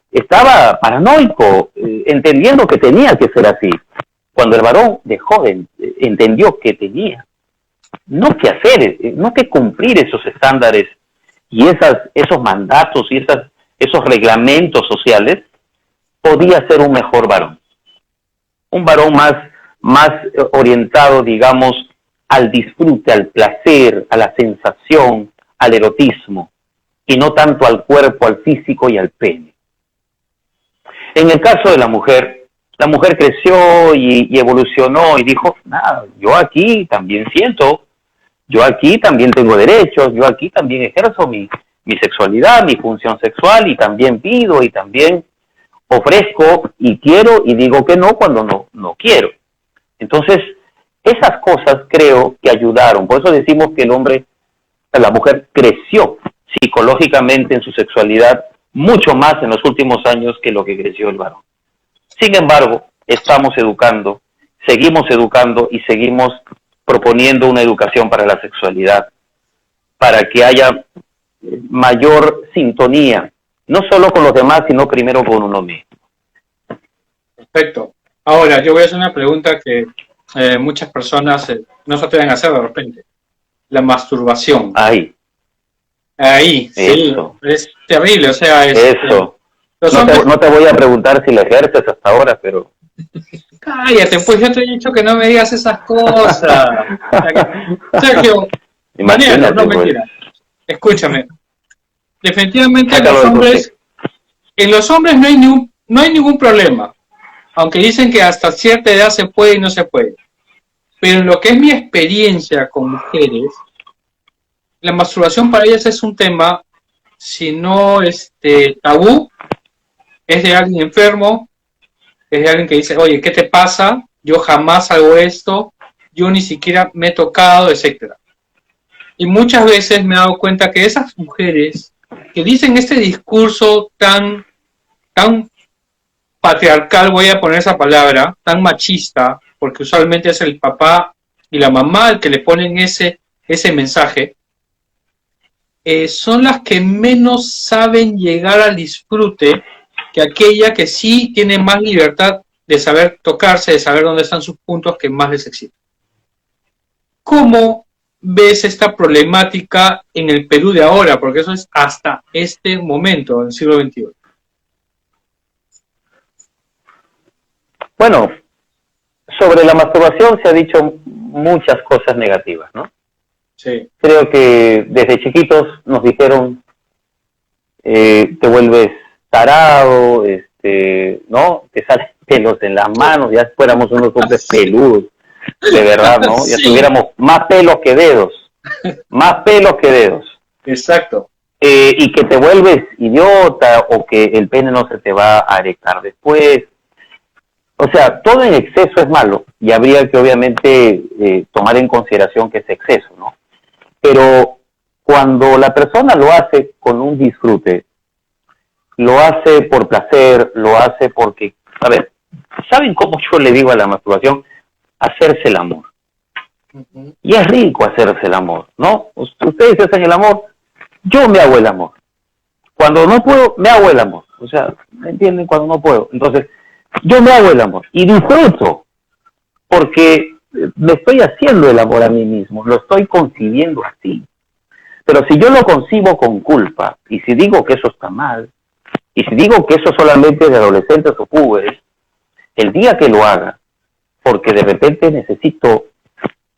estaba paranoico, entendiendo que tenía que ser así. Cuando el varón de joven entendió que tenía no que hacer, no que cumplir esos estándares y esos mandatos y esos reglamentos sociales, podía ser un mejor varón. Un varón más orientado, digamos, al disfrute, al placer, a la sensación, al erotismo, y no tanto al cuerpo, al físico y al pene. En el caso de la mujer creció y evolucionó y dijo, nada, yo aquí también siento, yo aquí también tengo derechos, yo aquí también ejerzo mi sexualidad, mi función sexual, y también pido y también ofrezco y quiero y digo que no cuando no quiero. Entonces, esas cosas creo que ayudaron. Por eso decimos que la mujer creció psicológicamente en su sexualidad mucho más en los últimos años que lo que creció el varón. Sin embargo, estamos educando, seguimos educando y seguimos proponiendo una educación para la sexualidad, para que haya mayor sintonía, no solo con los demás, sino primero con uno mismo. Perfecto. Ahora, yo voy a hacer una pregunta que muchas personas no se atreven a hacer de repente. La masturbación. Ahí, eso. Sí, es terrible, o sea, eso. No te voy a preguntar si la ejerces hasta ahora, pero... Cállate, pues yo te he dicho que no me digas esas cosas. Sergio, Daniel, no mentira. Escúchame. Definitivamente en los hombres no hay ningún problema. Aunque dicen que hasta cierta edad se puede y no se puede. Pero en lo que es mi experiencia con mujeres, la masturbación para ellas es un tema, si no tabú, es de alguien enfermo, es de alguien que dice, oye, ¿qué te pasa? Yo jamás hago esto, yo ni siquiera me he tocado, etcétera. Y muchas veces me he dado cuenta que esas mujeres que dicen este discurso tan patriarcal, voy a poner esa palabra, tan machista, porque usualmente es el papá y la mamá el que le ponen ese mensaje, son las que menos saben llegar al disfrute que aquella que sí tiene más libertad de saber tocarse, de saber dónde están sus puntos que más les excitan. ¿Cómo ves esta problemática en el Perú de ahora? Porque eso es hasta este momento, en el siglo XXI. Bueno, sobre la masturbación se ha dicho muchas cosas negativas, ¿no? Sí. Creo que desde chiquitos nos dijeron, te vuelves tarado, ¿no? Te salen pelos en las manos, ya fuéramos unos hombres peludos, de verdad, ¿no? Ya Sí, tuviéramos más pelos que dedos, más pelos que dedos. exacto. Y que te vuelves idiota o que el pene no se te va a erectar después. O sea, todo en exceso es malo y habría que obviamente tomar en consideración que es exceso, ¿no? Pero cuando la persona lo hace con un disfrute, lo hace por placer, lo hace porque, a ver, ¿saben cómo yo le digo a la masturbación? Hacerse el amor. Ujú. Y es rico hacerse el amor, ¿no? Ustedes hacen el amor, yo me hago el amor. Cuando no puedo, me hago el amor. O sea, ¿me entienden? Cuando no puedo. Entonces, yo me hago el amor y disfruto porque me estoy haciendo el amor a mí mismo, lo estoy concibiendo así. Pero si yo lo concibo con culpa y si digo que eso está mal y si digo que eso solamente es de adolescentes o púberes, el día que lo haga, porque de repente necesito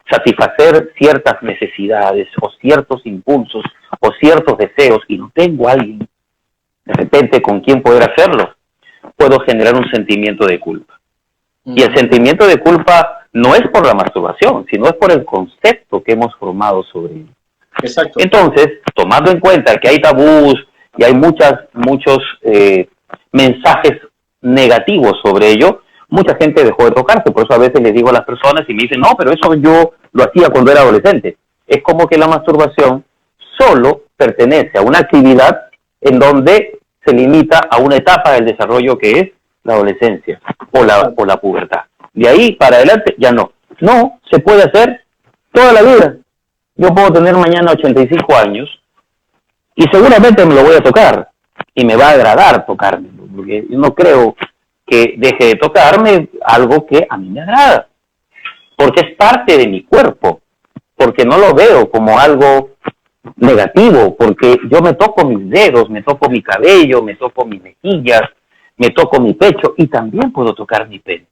satisfacer ciertas necesidades o ciertos impulsos o ciertos deseos y no tengo a alguien de repente con quien poder hacerlo, puedo generar un sentimiento de culpa. Y el sentimiento de culpa no es por la masturbación, sino es por el concepto que hemos formado sobre él. Exacto. Entonces, tomando en cuenta que hay tabús y hay muchos mensajes negativos sobre ello, mucha gente dejó de tocarse. Por eso a veces les digo a las personas y me dicen, no, pero eso yo lo hacía cuando era adolescente. Es como que la masturbación solo pertenece a una actividad en donde se limita a una etapa del desarrollo que es la adolescencia o la pubertad. De ahí para adelante ya no. No, se puede hacer toda la vida. Yo puedo tener mañana 85 años y seguramente me lo voy a tocar y me va a agradar tocarme, porque yo no creo que deje de tocarme algo que a mí me agrada, porque es parte de mi cuerpo, porque no lo veo como algo negativo, porque yo me toco mis dedos, me toco mi cabello, me toco mis mejillas, me toco mi pecho y también puedo tocar mi pene.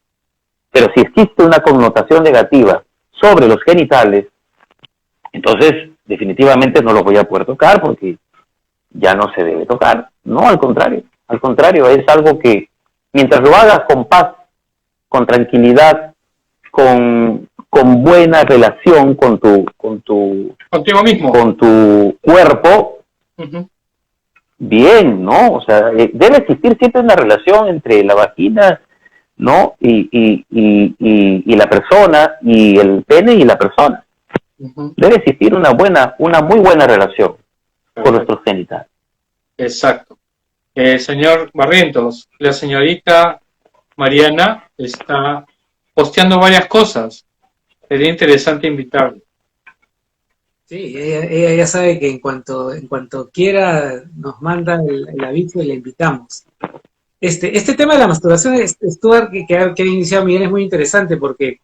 Pero si existe una connotación negativa sobre los genitales, entonces definitivamente no los voy a poder tocar porque ya no se debe tocar. No, al contrario, es algo que mientras lo hagas con paz, con tranquilidad, con buena relación Contigo mismo. con tu cuerpo, bien, ¿no? O sea, debe existir siempre una relación entre la vagina, ¿no? Y la persona, y el pene y la persona. Debe existir una muy buena relación con nuestros genitales. Exacto. Señor Barrientos, la señorita Mariana está posteando varias cosas. Sería interesante invitarla. Sí, ella ya sabe que en cuanto quiera nos manda el aviso y la invitamos. Este tema de la masturbación, Stuart, que ha iniciado Miguel, es muy interesante porque,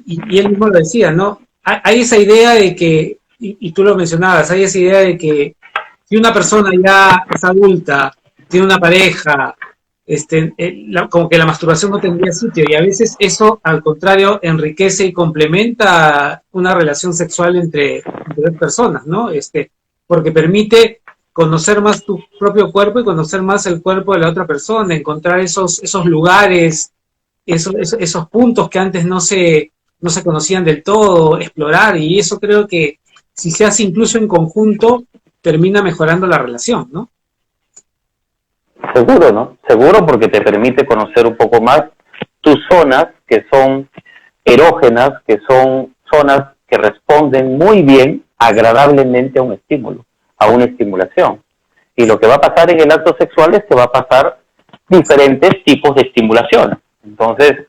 y él mismo lo decía, ¿no? Hay esa idea de que, y tú lo mencionabas, hay esa idea de que si una persona ya es adulta, tiene una pareja, como que la masturbación no tendría sitio, y a veces eso, al contrario, enriquece y complementa una relación sexual entre dos personas, ¿no? Porque permite conocer más tu propio cuerpo y conocer más el cuerpo de la otra persona, encontrar esos lugares, esos puntos que antes no se conocían del todo, explorar, y eso creo que si se hace incluso en conjunto, termina mejorando la relación, ¿no? Seguro, ¿no? Seguro porque te permite conocer un poco más tus zonas que son erógenas, que son zonas que responden muy bien, agradablemente a un estímulo, a una estimulación. Y lo que va a pasar en el acto sexual es que va a pasar diferentes tipos de estimulación. Entonces,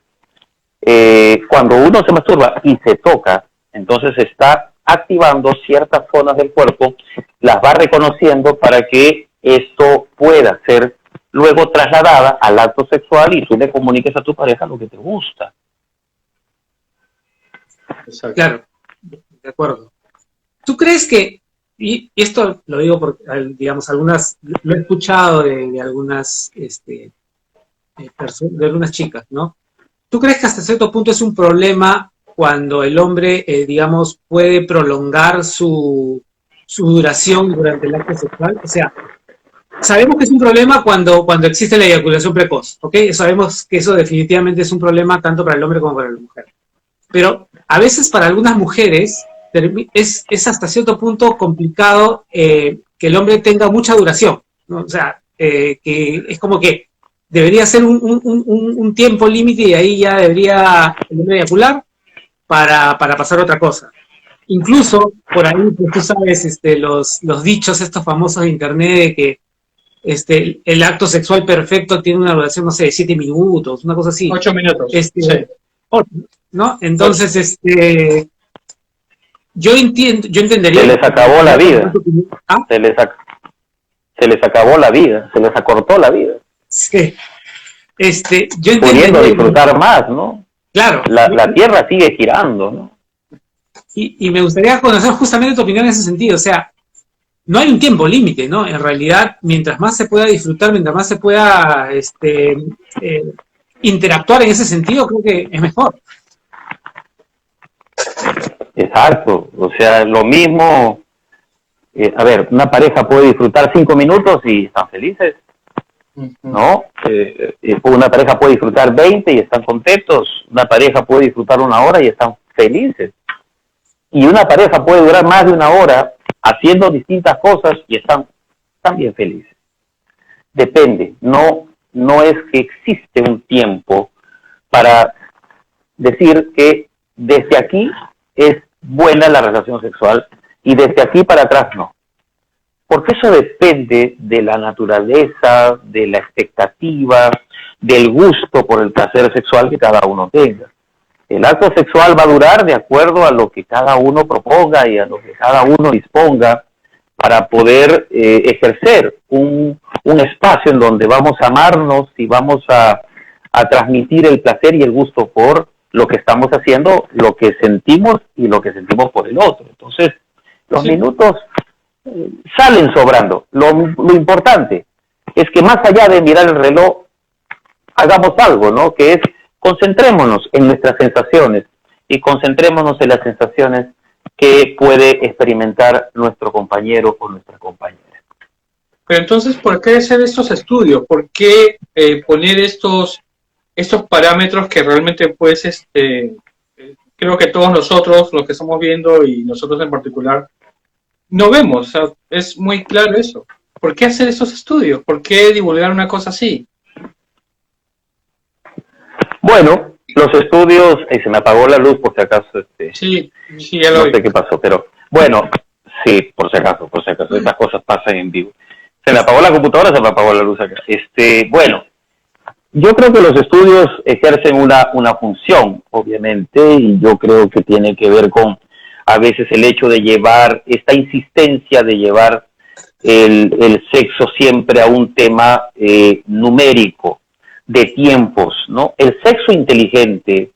cuando uno se masturba y se toca, entonces está activando ciertas zonas del cuerpo, las va reconociendo para que esto pueda ser luego trasladada al acto sexual y tú le comuniques a tu pareja lo que te gusta. Exacto. Claro, de acuerdo. ¿Tú crees que, y esto lo digo porque, digamos, lo he escuchado de algunas, de algunas chicas, ¿no? ¿Tú crees que hasta cierto punto es un problema cuando el hombre, digamos, puede prolongar su duración durante el acto sexual. O sea, sabemos que es un problema cuando existe la eyaculación precoz, ¿ok? Sabemos que eso definitivamente es un problema tanto para el hombre como para la mujer. Pero a veces para algunas mujeres es hasta cierto punto complicado que el hombre tenga mucha duración, ¿no? O sea, que es como que debería ser un tiempo límite y ahí ya debería el hombre eyacular para pasar a otra cosa. Incluso por ahí, pues tú sabes, los dichos estos famosos de internet de que el acto sexual perfecto tiene una duración, no sé, de 7 minutos, una cosa así. 8 minutos. Sí. 8, ¿no? Entonces, yo entendería. Se les acabó la vida. ¿Ah? Se les acabó la vida, se les acortó la vida. Sí. Yo entendería. Pudiendo disfrutar más, ¿no? Claro. La Tierra sigue girando, ¿no? Y me gustaría conocer justamente tu opinión en ese sentido. O sea, no hay un tiempo límite, ¿no? En realidad, mientras más se pueda disfrutar, mientras más se pueda interactuar en ese sentido, creo que es mejor. Exacto, o sea, lo mismo, a ver, una pareja puede disfrutar 5 minutos y están felices, ¿no? Una pareja puede disfrutar 20 y están contentos, una pareja puede disfrutar 1 hora y están felices, y una pareja puede durar más de 1 hora haciendo distintas cosas y están bien felices. Depende, no es que existe un tiempo para decir que desde aquí es buena la relación sexual y desde aquí para atrás no. Porque eso depende de la naturaleza, de la expectativa, del gusto por el placer sexual que cada uno tenga. El acto sexual va a durar de acuerdo a lo que cada uno proponga y a lo que cada uno disponga para poder ejercer un espacio en donde vamos a amarnos y vamos a transmitir el placer y el gusto por lo que estamos haciendo, lo que sentimos y lo que sentimos por el otro. Entonces, los minutos salen sobrando. Lo importante es que más allá de mirar el reloj, hagamos algo, ¿no? Que es concentrémonos en nuestras sensaciones y concentrémonos en las sensaciones que puede experimentar nuestro compañero o nuestra compañera. Pero entonces, ¿por qué hacer estos estudios? ¿Por qué poner estos parámetros que realmente, pues, creo que todos nosotros, los que estamos viendo y nosotros en particular, no vemos? O sea, es muy claro eso. ¿Por qué hacer estos estudios? ¿Por qué divulgar una cosa así? Bueno, los estudios, se me apagó la luz por si acaso. Sí, ya lo vi. No sé qué pasó, pero bueno, sí, por si acaso, estas cosas pasan en vivo. Se me apagó la computadora, se me apagó la luz acá. Bueno, yo creo que los estudios ejercen una función, obviamente, y yo creo que tiene que ver con, a veces, el hecho de llevar, esta insistencia de llevar el sexo siempre a un tema numérico, de tiempos, ¿no? El sexo inteligente,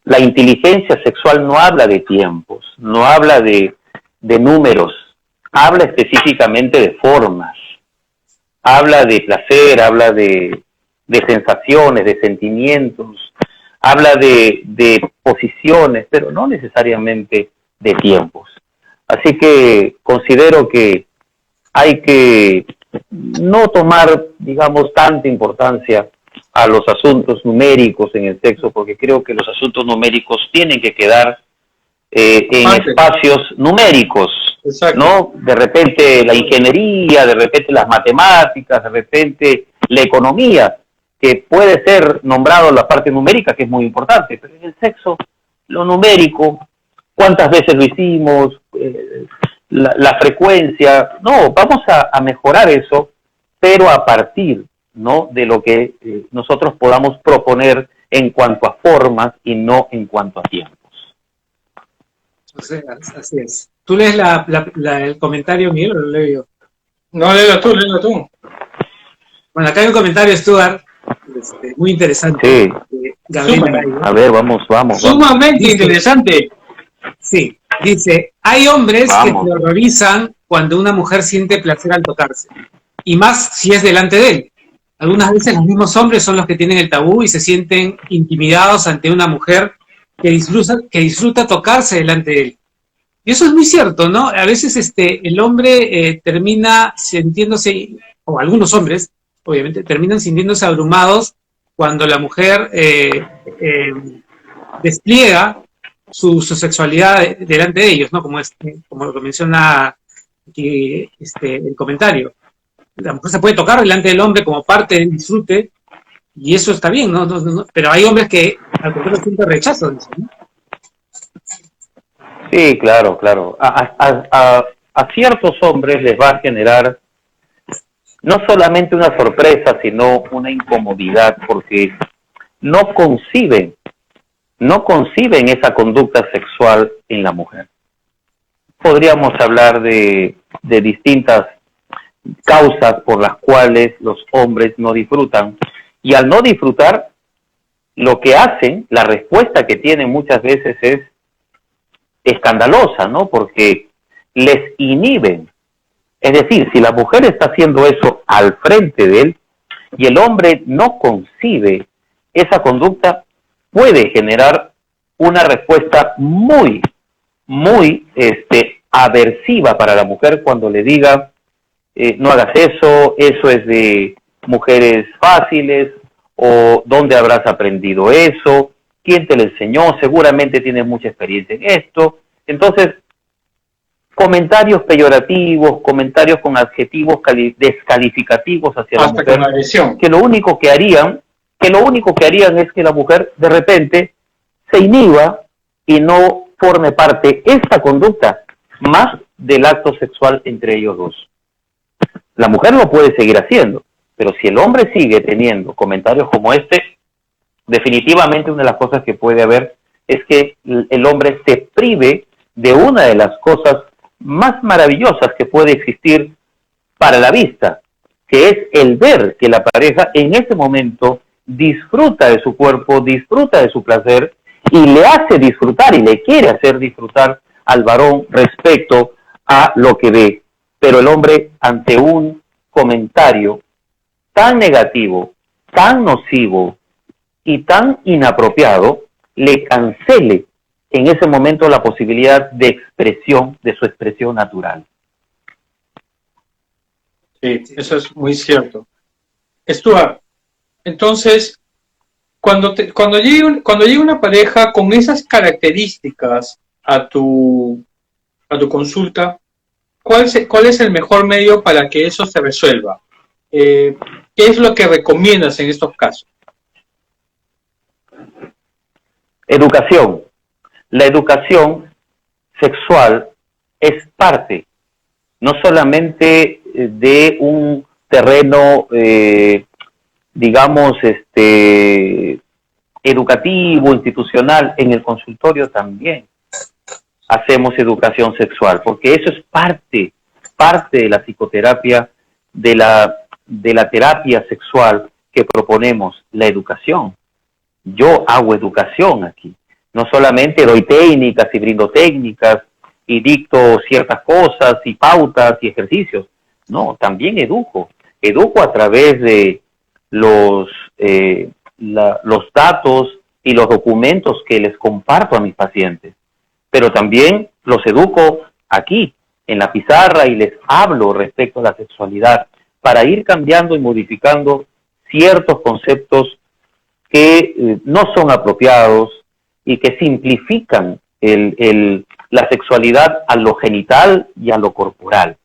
la inteligencia sexual no habla de tiempos, no habla de números, habla específicamente de formas, habla de placer, habla de sensaciones, de sentimientos, habla de posiciones, pero no necesariamente de tiempos. Así que considero que hay que no tomar, digamos, tanta importancia a los asuntos numéricos en el sexo, porque creo que los asuntos numéricos tienen que quedar en espacios numéricos. Exacto. ¿No? De repente la ingeniería, de repente las matemáticas, de repente la economía, que puede ser nombrado la parte numérica, que es muy importante, pero en el sexo, lo numérico, cuántas veces lo hicimos, la frecuencia, no, vamos a mejorar eso, pero a partir, ¿no?, de lo que nosotros podamos proponer en cuanto a formas y no en cuanto a tiempos. O sea, así es. ¿Tú lees el comentario, Miguel, o lo leo yo? No, léelo tú. Bueno, acá hay un comentario, Stuart, muy interesante. Sí. A ver, vamos. Sumamente interesante. Sí, dice, hay hombres que se horrorizan cuando una mujer siente placer al tocarse, y más si es delante de él. Algunas veces los mismos hombres son los que tienen el tabú y se sienten intimidados ante una mujer que disfruta tocarse delante de él. Y eso es muy cierto, ¿no? A veces el hombre termina sintiéndose, o algunos hombres, obviamente, terminan sintiéndose abrumados cuando la mujer despliega su sexualidad delante de ellos, ¿no? Como lo menciona aquí el comentario. La mujer se puede tocar delante del hombre como parte del disfrute, y eso está bien, ¿no? Pero hay hombres que al contrario sienten rechazo de eso, ¿no? Sí, claro, claro. A ciertos hombres les va a generar no solamente una sorpresa, sino una incomodidad, porque no conciben esa conducta sexual en la mujer. Podríamos hablar de distintas causas por las cuales los hombres no disfrutan, y al no disfrutar, lo que hacen, la respuesta que tienen muchas veces es escandalosa, ¿no? Porque les inhiben. Es decir, si la mujer está haciendo eso al frente de él y el hombre no concibe esa conducta, puede generar una respuesta muy, muy aversiva para la mujer cuando le diga, no hagas eso, eso es de mujeres fáciles, o dónde habrás aprendido eso, quién te lo enseñó, seguramente tienes mucha experiencia en esto. Entonces, comentarios peyorativos, comentarios con adjetivos descalificativos hacia hasta la mujer, que lo único que harían es que la mujer de repente se inhiba y no forme parte esta conducta más del acto sexual entre ellos dos. La mujer lo puede seguir haciendo, pero si el hombre sigue teniendo comentarios como definitivamente una de las cosas que puede haber es que el hombre se prive de una de las cosas más maravillosas que puede existir para la vista, que es el ver que la pareja en ese momento disfruta de su cuerpo, disfruta de su placer y le hace disfrutar y le quiere hacer disfrutar al varón respecto a lo que ve. Pero el hombre, ante un comentario tan negativo, tan nocivo y tan inapropiado, le cancele en ese momento la posibilidad de expresión, de su expresión natural. Sí, eso es muy cierto. Stuart, entonces, cuando llega una pareja con esas características a tu consulta, ¿cuál es el mejor medio para que eso se resuelva? ¿Qué es lo que recomiendas en estos casos? Educación. La educación sexual es parte, no solamente de un terreno, digamos, educativo, institucional, en el consultorio también hacemos educación sexual, porque eso es parte de la psicoterapia, de la terapia sexual que proponemos, la educación. Yo hago educación aquí. No solamente doy técnicas y brindo técnicas y dicto ciertas cosas y pautas y ejercicios. No, también educo. Educo a través de los datos y los documentos que les comparto a mis pacientes. Pero también los educo aquí, en la pizarra, y les hablo respecto a la sexualidad para ir cambiando y modificando ciertos conceptos que no son apropiados y que simplifican la sexualidad a lo genital y a lo corporal.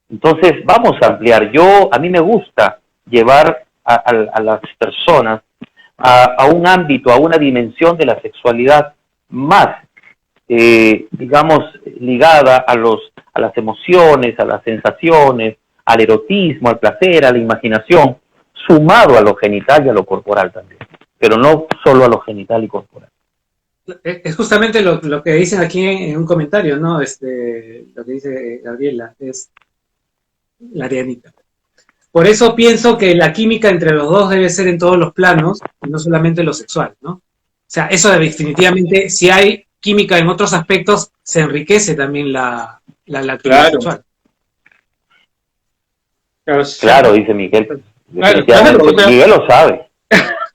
Entonces vamos a ampliar. A mí me gusta llevar a las personas a un ámbito, a una dimensión de la sexualidad más, digamos, ligada a las emociones, a las sensaciones, al erotismo, al placer, a la imaginación, sumado a lo genital y a lo corporal también, pero no solo a lo genital y corporal. Es justamente lo que dicen aquí en un comentario, ¿no? Lo que dice Gabriela, es la Arianita. Por eso pienso que la química entre los dos debe ser en todos los planos, y no solamente lo sexual, ¿no? O sea, eso definitivamente, si hay química en otros aspectos, se enriquece también la actividad sexual. Claro, dice Miguel. Claro, Miguel lo sabe.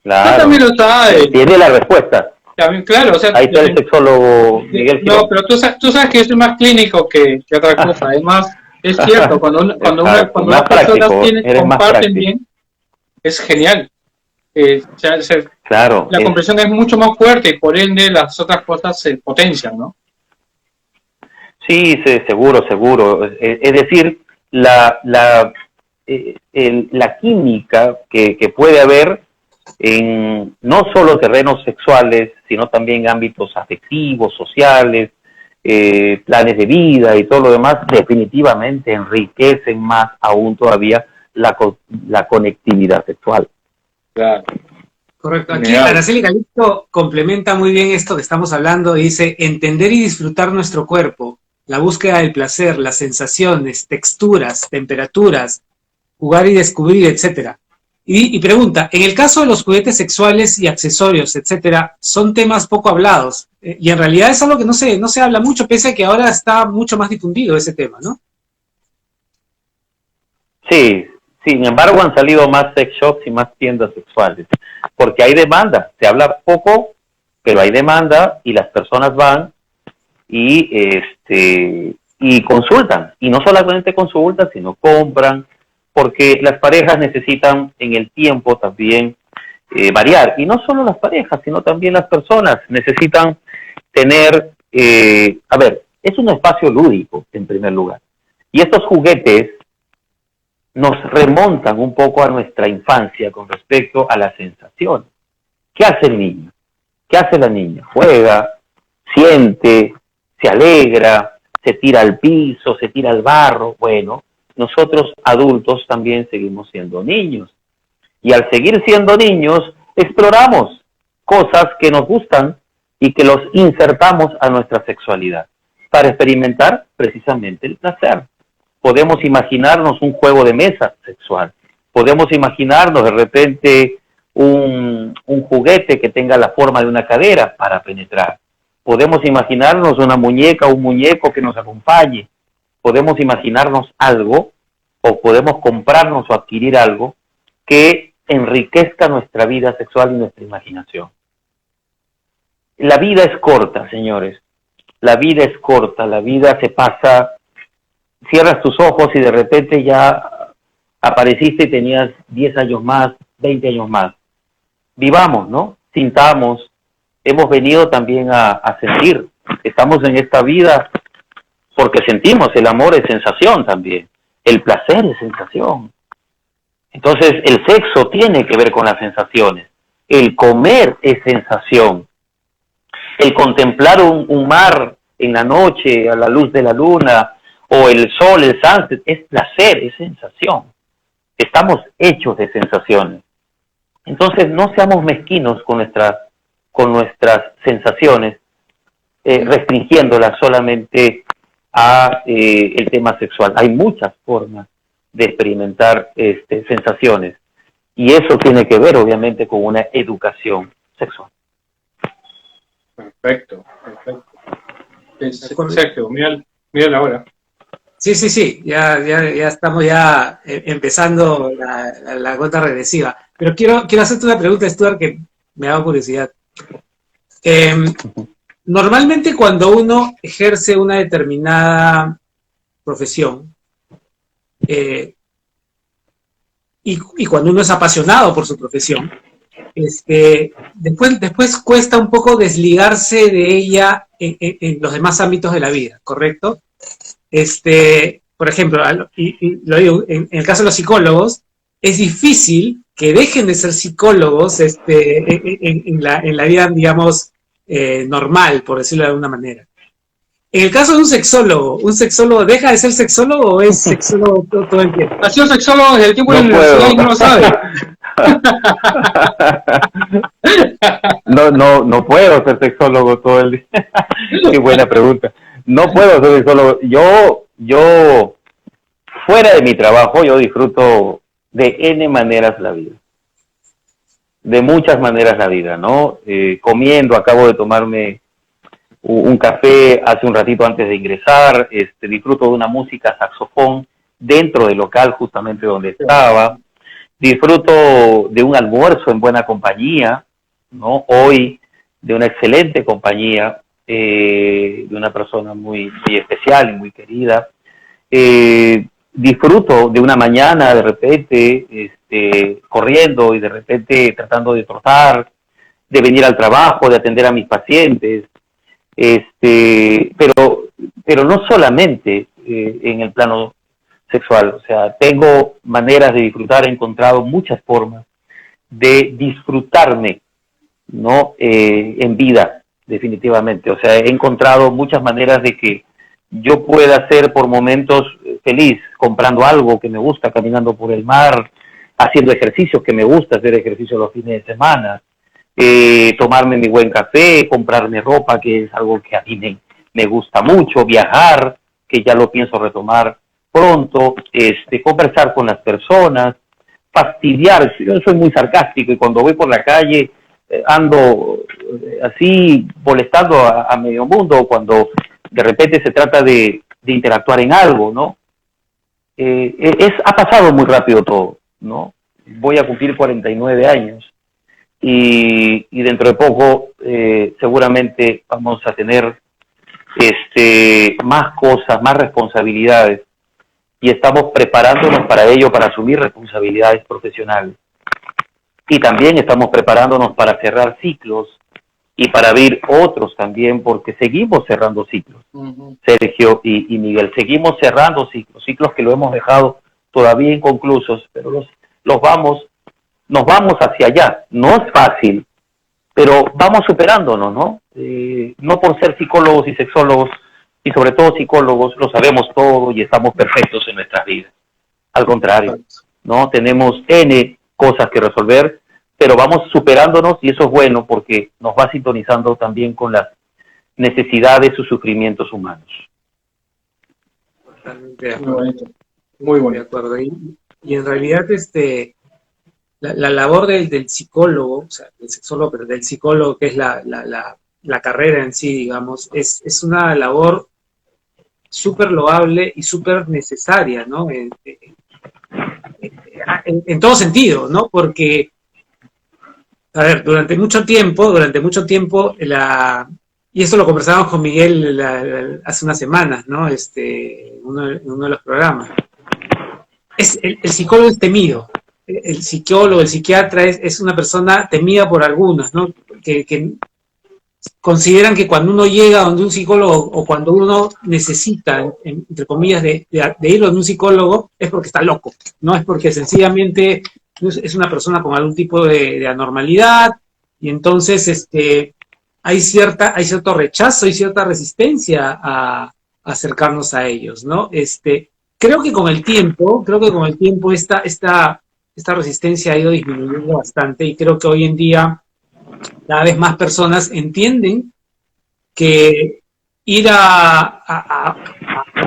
Claro. Tú también lo sabes. Tiene la respuesta. También, claro, o sea, Ahí está el sexólogo Miguel Girón. no, pero tú sabes que yo soy más clínico que otra cosa. Además, es cierto, Exacto, cuando más las personas práctico, eres más comparten práctico. bien, es genial. Claro, La comprensión es mucho más fuerte y por ende las otras cosas se potencian, ¿no? sí, seguro, seguro. Es decir, la química que puede haber en no solo terrenos sexuales, sino también ámbitos afectivos, sociales, planes de vida y todo lo demás, definitivamente enriquecen más aún todavía la conectividad sexual. Claro. Correcto. Aquí Araceli Calixto complementa muy bien esto que estamos hablando y dice, entender y disfrutar nuestro cuerpo, la búsqueda del placer, las sensaciones, texturas, temperaturas, jugar y descubrir, etcétera. Y pregunta, en el caso de los juguetes sexuales y accesorios, etcétera, son temas poco hablados. Y en realidad es algo que no se habla mucho, pese a que ahora está mucho más difundido ese tema, ¿no? Sí, sin embargo han salido más sex shops y más tiendas sexuales, porque hay demanda, se habla poco, pero hay demanda y las personas van y consultan, y no solamente consultan, sino compran, porque las parejas necesitan en el tiempo también variar, y no solo las parejas, sino también las personas necesitan tener, a ver, es un espacio lúdico en primer lugar, y estos juguetes nos remontan un poco a nuestra infancia con respecto a las sensaciones. ¿Qué hace el niño? ¿Qué hace la niña? Juega, siente, se alegra, se tira al piso, se tira al barro. Bueno, nosotros adultos también seguimos siendo niños. Y al seguir siendo niños, exploramos cosas que nos gustan y que los insertamos a nuestra sexualidad para experimentar precisamente el placer. Podemos imaginarnos un juego de mesa sexual. Podemos imaginarnos de repente un juguete que tenga la forma de una cadera para penetrar. Podemos imaginarnos una muñeca o un muñeco que nos acompañe. Podemos imaginarnos algo o podemos comprarnos o adquirir algo que enriquezca nuestra vida sexual y nuestra imaginación. La vida es corta, señores. La vida es corta, la vida se pasa, cierras tus ojos y de repente ya apareciste y tenías 10 años más, 20 años más. Vivamos, ¿no? Sintamos. Hemos venido también a sentir. Estamos en esta vida porque sentimos. El amor es sensación también. El placer es sensación. Entonces, el sexo tiene que ver con las sensaciones. El comer es sensación. El contemplar un mar en la noche a la luz de la luna o el sol, el sunset, es placer, es sensación. Estamos hechos de sensaciones. Entonces, no seamos mezquinos con nuestras sensaciones, restringiéndolas solamente a el tema sexual. Hay muchas formas de experimentar sensaciones y eso tiene que ver, obviamente, con una educación sexual. Perfecto. Sergio, mira la hora. Sí, ya estamos empezando la cuenta regresiva. Pero quiero hacerte una pregunta, Stuart, que me da curiosidad. Normalmente cuando uno ejerce una determinada profesión, y cuando uno es apasionado por su profesión, después cuesta un poco desligarse de ella en los demás ámbitos de la vida, ¿correcto? Por ejemplo, y lo digo, en el caso de los psicólogos, es difícil que dejen de ser psicólogos en la vida, digamos, normal, por decirlo de alguna manera. En el caso de ¿un sexólogo deja de ser sexólogo o es sexólogo todo el tiempo? Ha sido sexólogo desde el tiempo de la universidad y no lo sabe. No puedo ser sexólogo todo el día. Qué buena pregunta. No puedo ser sexólogo. Yo fuera de mi trabajo, yo disfruto de N maneras la vida. De muchas maneras la vida, ¿no? Comiendo, acabo de tomarme un café hace un ratito antes de ingresar, disfruto de una música saxofón dentro del local justamente donde estaba, disfruto de un almuerzo en buena compañía, ¿no? Hoy de una excelente compañía, de una persona muy, muy especial y muy querida. Disfruto de una mañana de repente corriendo y de repente tratando de trotar, de venir al trabajo, de atender a mis pacientes, pero no solamente en el plano sexual. O sea, tengo maneras de disfrutar, he encontrado muchas formas de disfrutarme, ¿no? En vida, definitivamente. O sea, he encontrado muchas maneras de que yo pueda ser por momentos feliz, comprando algo que me gusta, caminando por el mar, haciendo ejercicio, que me gusta hacer ejercicio los fines de semana, tomarme mi buen café, comprarme ropa, que es algo que a mí me gusta mucho, viajar, que ya lo pienso retomar pronto, conversar con las personas, fastidiar. Yo soy muy sarcástico y cuando voy por la calle ando así molestando a medio mundo cuando de repente se trata de interactuar en algo, ¿no? Ha pasado muy rápido todo, ¿no? Voy a cumplir 49 años y dentro de poco seguramente vamos a tener más cosas, más responsabilidades, y estamos preparándonos para ello, para asumir responsabilidades profesionales. Y también estamos preparándonos para cerrar ciclos y para abrir otros también, porque seguimos cerrando ciclos. Sergio y Miguel, seguimos cerrando ciclos que lo hemos dejado todavía inconclusos, pero nos vamos hacia allá. No es fácil, pero vamos superándonos, ¿no? No por ser psicólogos y sexólogos, y sobre todo psicólogos, lo sabemos todo y estamos perfectos en nuestras vidas. Al contrario, ¿no? Tenemos N cosas que resolver, pero vamos superándonos y eso es bueno porque nos va sintonizando también con las necesidades o sufrimientos humanos. Totalmente de acuerdo. Muy bueno. De acuerdo. Y en realidad la labor del psicólogo, o sea, del sexólogo, pero del psicólogo, que es la carrera en sí, digamos, es una labor súper loable y súper necesaria, ¿no? En todo sentido, ¿no? Porque, a ver, durante mucho tiempo, y esto lo conversábamos con Miguel hace unas semanas, ¿no? En uno de los programas. El psicólogo es temido. El psicólogo, el psiquiatra es una persona temida por algunos, ¿no? Que consideran que cuando uno llega donde un psicólogo o cuando uno necesita, entre comillas, de ir donde un psicólogo, es porque está loco, no es porque sencillamente es una persona con algún tipo de anormalidad, y entonces hay cierto rechazo, hay cierta resistencia a acercarnos a ellos, ¿no? Creo que con el tiempo esta resistencia ha ido disminuyendo bastante, y creo que hoy en día cada vez más personas entienden que ir a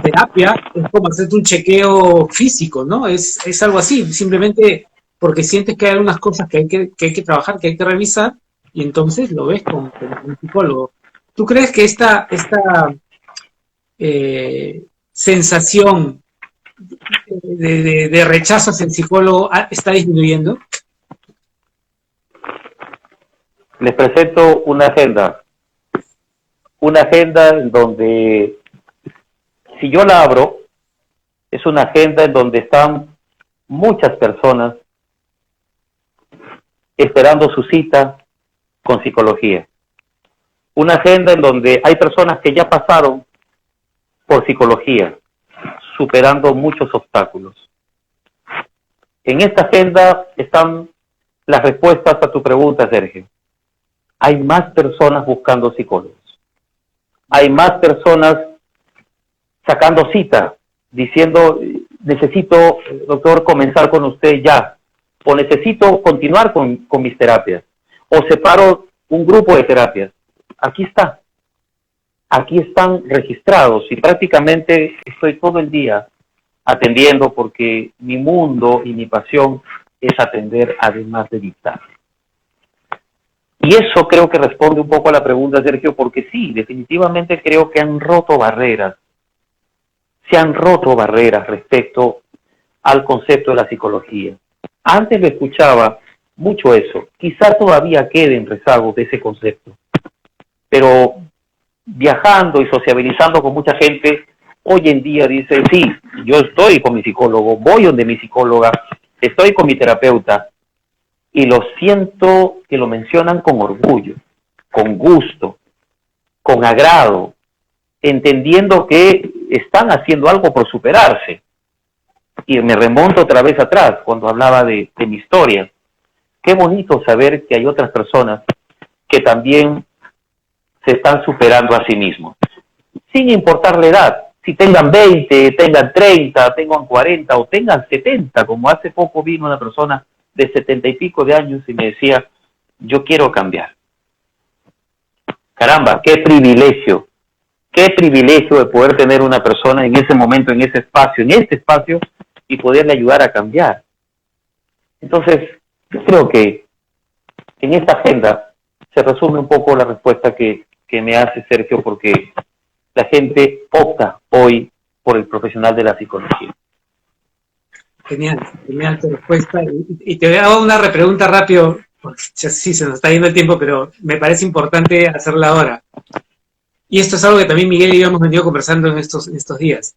terapia es como hacerte un chequeo físico, ¿no? Es algo así, simplemente porque sientes que hay algunas cosas que hay que trabajar, que hay que revisar, y entonces lo ves con un psicólogo. ¿Tú crees que esta sensación de rechazo hacia el psicólogo está disminuyendo? Les presento una agenda en donde, si yo la abro, es una agenda en donde están muchas personas esperando su cita con psicología. Una agenda en donde hay personas que ya pasaron por psicología, superando muchos obstáculos. En esta agenda están las respuestas a tu pregunta, Sergio. Hay más personas buscando psicólogos. Hay más personas sacando cita, diciendo, necesito, doctor, comenzar con usted ya, o necesito continuar con mis terapias, o separo un grupo de terapias. Aquí está. Aquí están registrados y prácticamente estoy todo el día atendiendo porque mi mundo y mi pasión es atender además de dictar. Y eso creo que responde un poco a la pregunta, Sergio, porque sí, definitivamente creo que han roto barreras. Se han roto barreras respecto al concepto de la psicología. Antes lo escuchaba mucho eso. Quizás todavía queden rezagos de ese concepto. pero viajando y sociabilizando con mucha gente, hoy en día dice, sí, yo estoy con mi psicólogo, voy donde mi psicóloga, estoy con mi terapeuta, y lo siento que lo mencionan con orgullo, con gusto, con agrado, entendiendo que están haciendo algo por superarse. Y me remonto otra vez atrás, cuando hablaba de mi historia. Qué bonito saber que hay otras personas que también se están superando a sí mismos, sin importar la edad, si tengan 20, tengan 30, tengan 40 o tengan 70, como hace poco vino una persona de 70 y pico de años y me decía, yo quiero cambiar. Caramba, qué privilegio de poder tener una persona en ese momento, en este espacio, y poderle ayudar a cambiar. Entonces, yo creo que en esta agenda se resume un poco la respuesta que me hace Sergio, porque la gente opta hoy por el profesional de la psicología. Genial, genial tu respuesta. Y te hago una repregunta rápido, porque sí se nos está yendo el tiempo, pero me parece importante hacerla ahora. Y esto es algo que también Miguel y yo hemos venido conversando en estos días.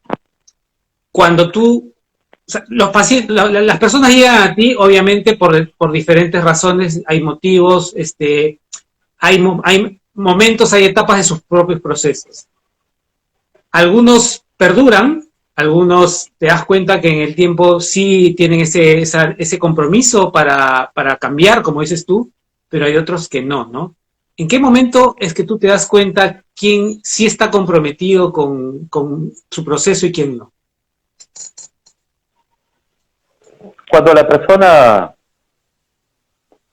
Cuando tú, o sea, los pacientes, las personas llegan a ti, obviamente, por diferentes razones, hay motivos, hay momentos, hay etapas de sus propios procesos. Algunos perduran, algunos te das cuenta que en el tiempo sí tienen ese compromiso para cambiar, como dices tú, pero hay otros que no, ¿no? ¿En qué momento es que tú te das cuenta quién sí está comprometido con su proceso y quién no? Cuando la persona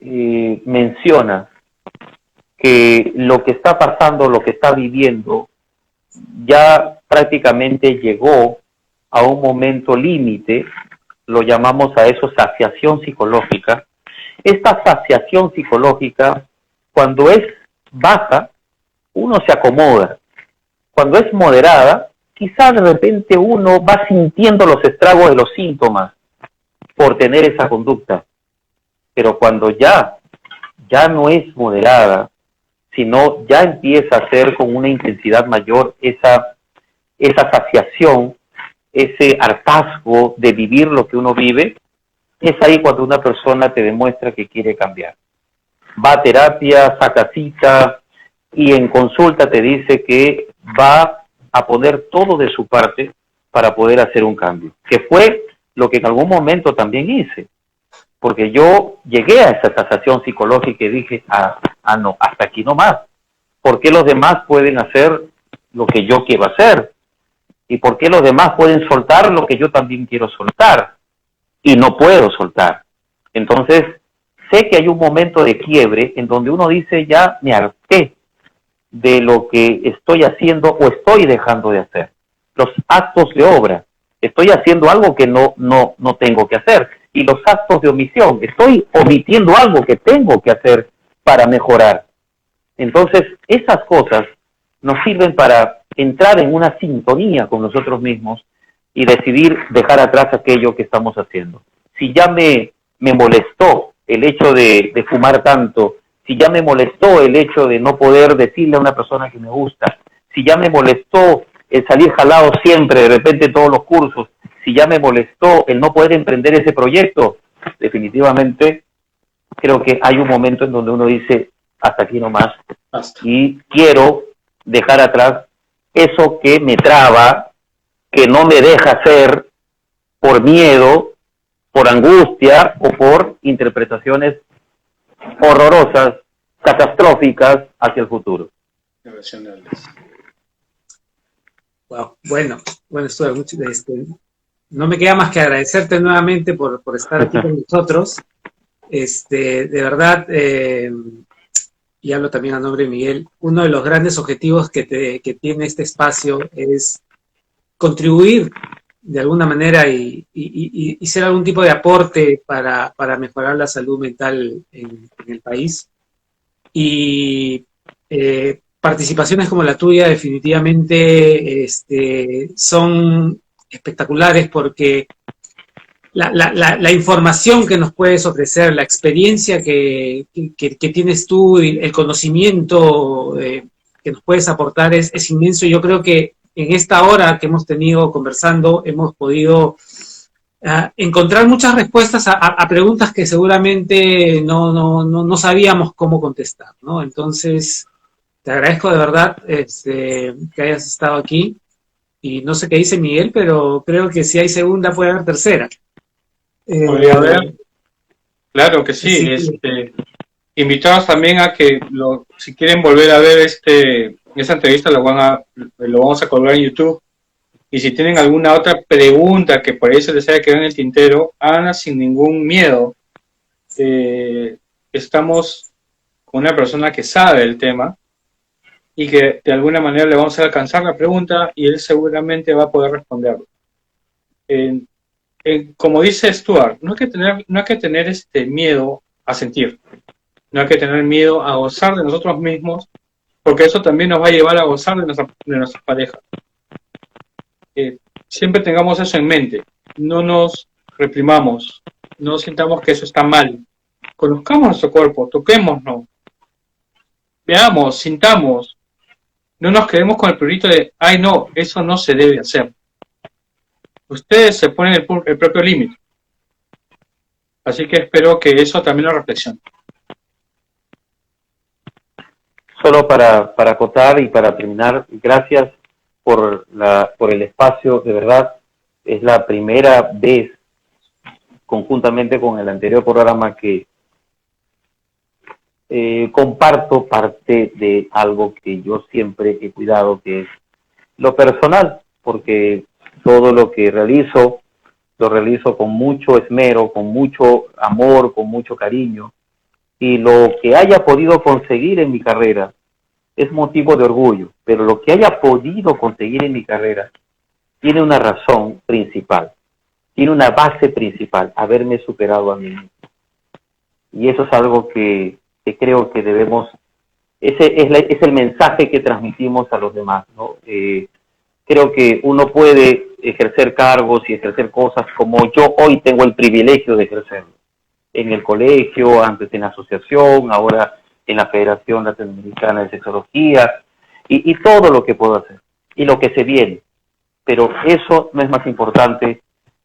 menciona que lo que está pasando, lo que está viviendo, ya prácticamente llegó a un momento límite, lo llamamos a eso saciación psicológica. Esta saciación psicológica, cuando es baja, uno se acomoda. Cuando es moderada, quizás de repente uno va sintiendo los estragos de los síntomas por tener esa conducta. Pero cuando ya no es moderada, sino ya empieza a ser con una intensidad mayor esa saciación, ese hartazgo de vivir lo que uno vive, es ahí cuando una persona te demuestra que quiere cambiar. Va a terapia, saca cita y en consulta te dice que va a poner todo de su parte para poder hacer un cambio, que fue lo que en algún momento también hice, porque yo llegué a esa saciación psicológica y dije, no, hasta aquí no más. ¿Por qué los demás pueden hacer lo que yo quiero hacer? ¿Y por qué los demás pueden soltar lo que yo también quiero soltar? Y no puedo soltar. Entonces, sé que hay un momento de quiebre en donde uno dice, ya me harté de lo que estoy haciendo o estoy dejando de hacer. Los actos de obra. Estoy haciendo algo que no tengo que hacer. Y los actos de omisión. Estoy omitiendo algo que tengo que hacer para mejorar. Entonces, esas cosas nos sirven para entrar en una sintonía con nosotros mismos y decidir dejar atrás aquello que estamos haciendo. Si ya me molestó el hecho de fumar tanto, si ya me molestó el hecho de no poder decirle a una persona que me gusta, si ya me molestó el salir jalado siempre, de repente todos los cursos, si ya me molestó el no poder emprender ese proyecto, definitivamente creo que hay un momento en donde uno dice, hasta aquí nomás, y quiero dejar atrás eso que me traba, que no me deja hacer por miedo, por angustia o por interpretaciones horrorosas, catastróficas hacia el futuro. Wow. Bueno, Stuart, no me queda más que agradecerte nuevamente por estar aquí con nosotros. De verdad, y hablo también a nombre de Miguel, uno de los grandes objetivos que tiene este espacio es contribuir de alguna manera y ser algún tipo de aporte para mejorar la salud mental en el país. Y participaciones como la tuya definitivamente son espectaculares porque la información que nos puedes ofrecer, la experiencia que tienes tú, el conocimiento que nos puedes aportar es inmenso. Yo creo que en esta hora que hemos tenido conversando hemos podido encontrar muchas respuestas a preguntas que seguramente no sabíamos cómo contestar, ¿no? Entonces, te agradezco de verdad que hayas estado aquí. Y no sé qué dice Miguel, pero creo que si hay segunda puede haber tercera. Podría haber, claro que sí. Sí. Invitados también a que si quieren volver a ver esa entrevista lo vamos a colgar en YouTube. Y si tienen alguna otra pregunta que por ahí se les haya quedado en el tintero, háganla sin ningún miedo. Estamos con una persona que sabe el tema y que de alguna manera le vamos a alcanzar la pregunta y él seguramente va a poder responderlo. Como dice Stuart, no hay que tener miedo a sentir, no hay que tener miedo a gozar de nosotros mismos, porque eso también nos va a llevar a gozar de nuestra pareja. Siempre tengamos eso en mente, no nos reprimamos, no sintamos que eso está mal, conozcamos nuestro cuerpo, toquémonos, veamos, sintamos, no nos quedemos con el prurito de, ay no, eso no se debe hacer. Ustedes se ponen el propio límite. Así que espero que eso también lo reflexionen. Solo para acotar y para terminar, gracias por el espacio, de verdad, es la primera vez, conjuntamente con el anterior programa, que comparto parte de algo que yo siempre he cuidado, que es lo personal, porque todo lo que realizo, lo realizo con mucho esmero, con mucho amor, con mucho cariño, y lo que haya podido conseguir en mi carrera es motivo de orgullo, pero lo que haya podido conseguir en mi carrera tiene una razón principal, tiene una base principal, haberme superado a mí mismo. Y eso es algo que creo que debemos, es el mensaje que transmitimos a los demás, ¿no? Creo que uno puede ejercer cargos y ejercer cosas como yo hoy tengo el privilegio de ejercerlo. En el colegio, antes en la asociación, ahora en la Federación Latinoamericana de Sexología, y todo lo que puedo hacer, y lo que se viene. Pero eso no es más importante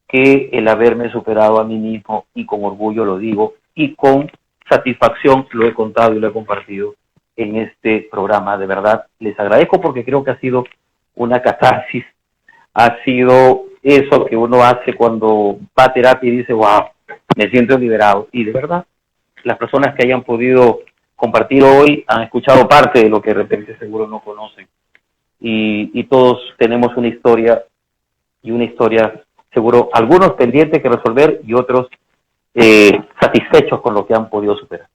que el haberme superado a mí mismo, y con orgullo lo digo, y con satisfacción lo he contado y lo he compartido en este programa. De verdad, les agradezco porque creo que ha sido una catarsis, ha sido eso que uno hace cuando va a terapia y dice, wow, me siento liberado. Y de verdad, las personas que hayan podido compartir hoy han escuchado parte de lo que de repente seguro no conocen. Y todos tenemos una historia, y una historia seguro, algunos pendientes que resolver y otros satisfechos con lo que han podido superar.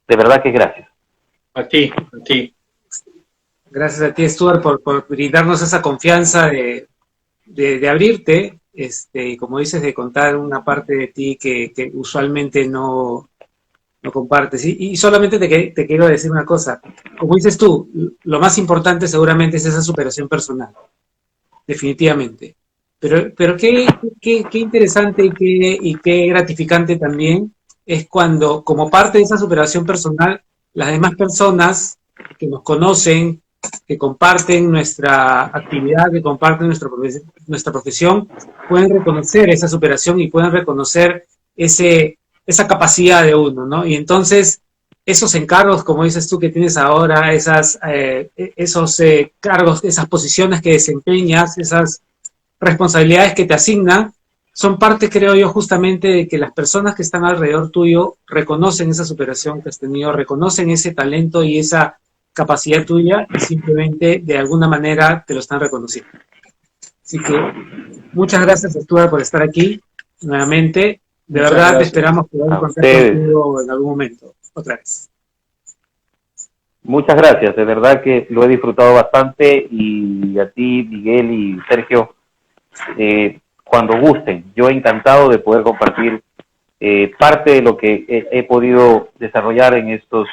De verdad que gracias. A ti. Gracias a ti, Stuart, por brindarnos esa confianza de abrirte, y como dices, de contar una parte de ti que usualmente no compartes. Y solamente te quiero decir una cosa. Como dices tú, lo más importante seguramente es esa superación personal, definitivamente. Pero qué interesante y qué gratificante también es cuando, como parte de esa superación personal, las demás personas que nos conocen, que comparten nuestra actividad, que comparten nuestra profesión, pueden reconocer esa superación y pueden reconocer esa capacidad de uno, ¿no? Y entonces, esos encargos, como dices tú, que tienes ahora, esos cargos, esas posiciones que desempeñas, esas responsabilidades que te asignan, son parte, creo yo, justamente de que las personas que están alrededor tuyo reconocen esa superación que has tenido, reconocen ese talento y esa capacidad tuya y simplemente de alguna manera te lo están reconociendo. Así que muchas gracias, Stuart, por estar aquí nuevamente. De Muchas verdad, gracias. esperamos poder contar contigo en algún momento, otra vez. Muchas gracias, de verdad que lo he disfrutado bastante, y a ti, Miguel y Sergio, cuando gusten, yo encantado de poder compartir parte de lo que he podido desarrollar en estos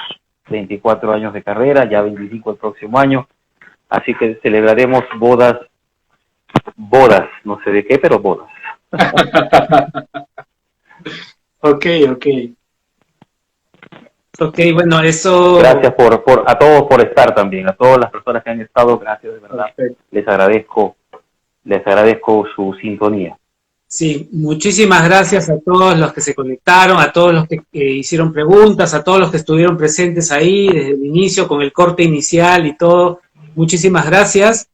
24 años de carrera, ya 25 el próximo año, así que celebraremos bodas, no sé de qué, pero bodas. Ok. Ok, bueno, eso... Gracias a todos por estar también, a todas las personas que han estado, gracias, de verdad. Perfecto. Les agradezco su sintonía. Sí, muchísimas gracias a todos los que se conectaron, a todos los que hicieron preguntas, a todos los que estuvieron presentes ahí desde el inicio con el corte inicial y todo. Muchísimas gracias.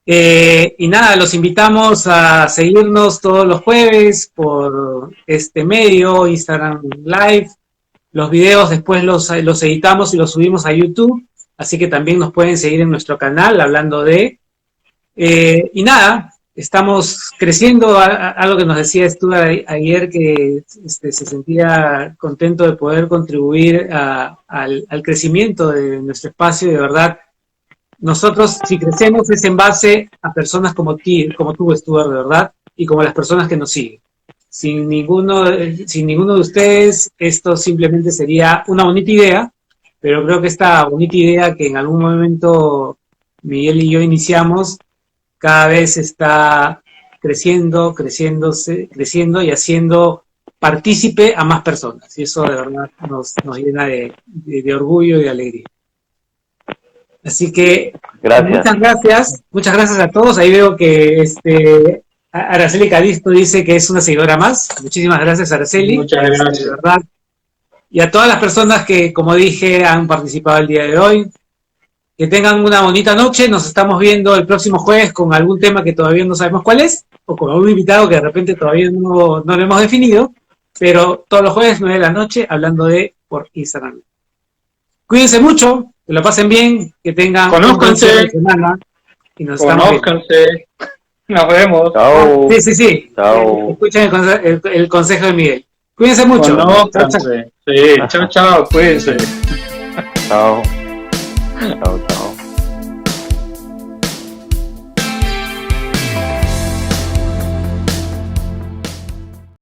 Y nada, los invitamos a seguirnos todos los jueves por este medio, Instagram Live. Los videos después los editamos y los subimos a YouTube, así que también nos pueden seguir en nuestro canal hablando de... y nada, estamos creciendo, algo que nos decía Stuart ayer, que se sentía contento de poder contribuir al crecimiento de nuestro espacio, y de verdad, nosotros si crecemos es en base a personas como tú, Stuart, de verdad, y como las personas que nos siguen. Sin ninguno de ustedes, esto simplemente sería una bonita idea, pero creo que esta bonita idea que en algún momento Miguel y yo iniciamos, cada vez está creciendo y haciendo partícipe a más personas. Y eso de verdad nos llena de orgullo y de alegría. Así que Gracias. muchas gracias a todos. Ahí veo que Araceli Calisto dice que es una seguidora más. Muchísimas gracias, Araceli. Muchas gracias. De verdad. Y a todas las personas que, como dije, han participado el día de hoy. Que tengan una bonita noche. Nos estamos viendo el próximo jueves con algún tema que todavía no sabemos cuál es, o con algún invitado que de repente todavía no lo hemos definido. Pero todos los jueves, 9 de la noche, hablando por Instagram. Cuídense mucho, que lo pasen bien, que tengan una buena semana. Y nos Conózcanse. Nos vemos. Chao. Sí. Chao. Escuchen el consejo de Miguel. Cuídense mucho. Conózcanse. Sí, chao, cuídense. Chao. Chao.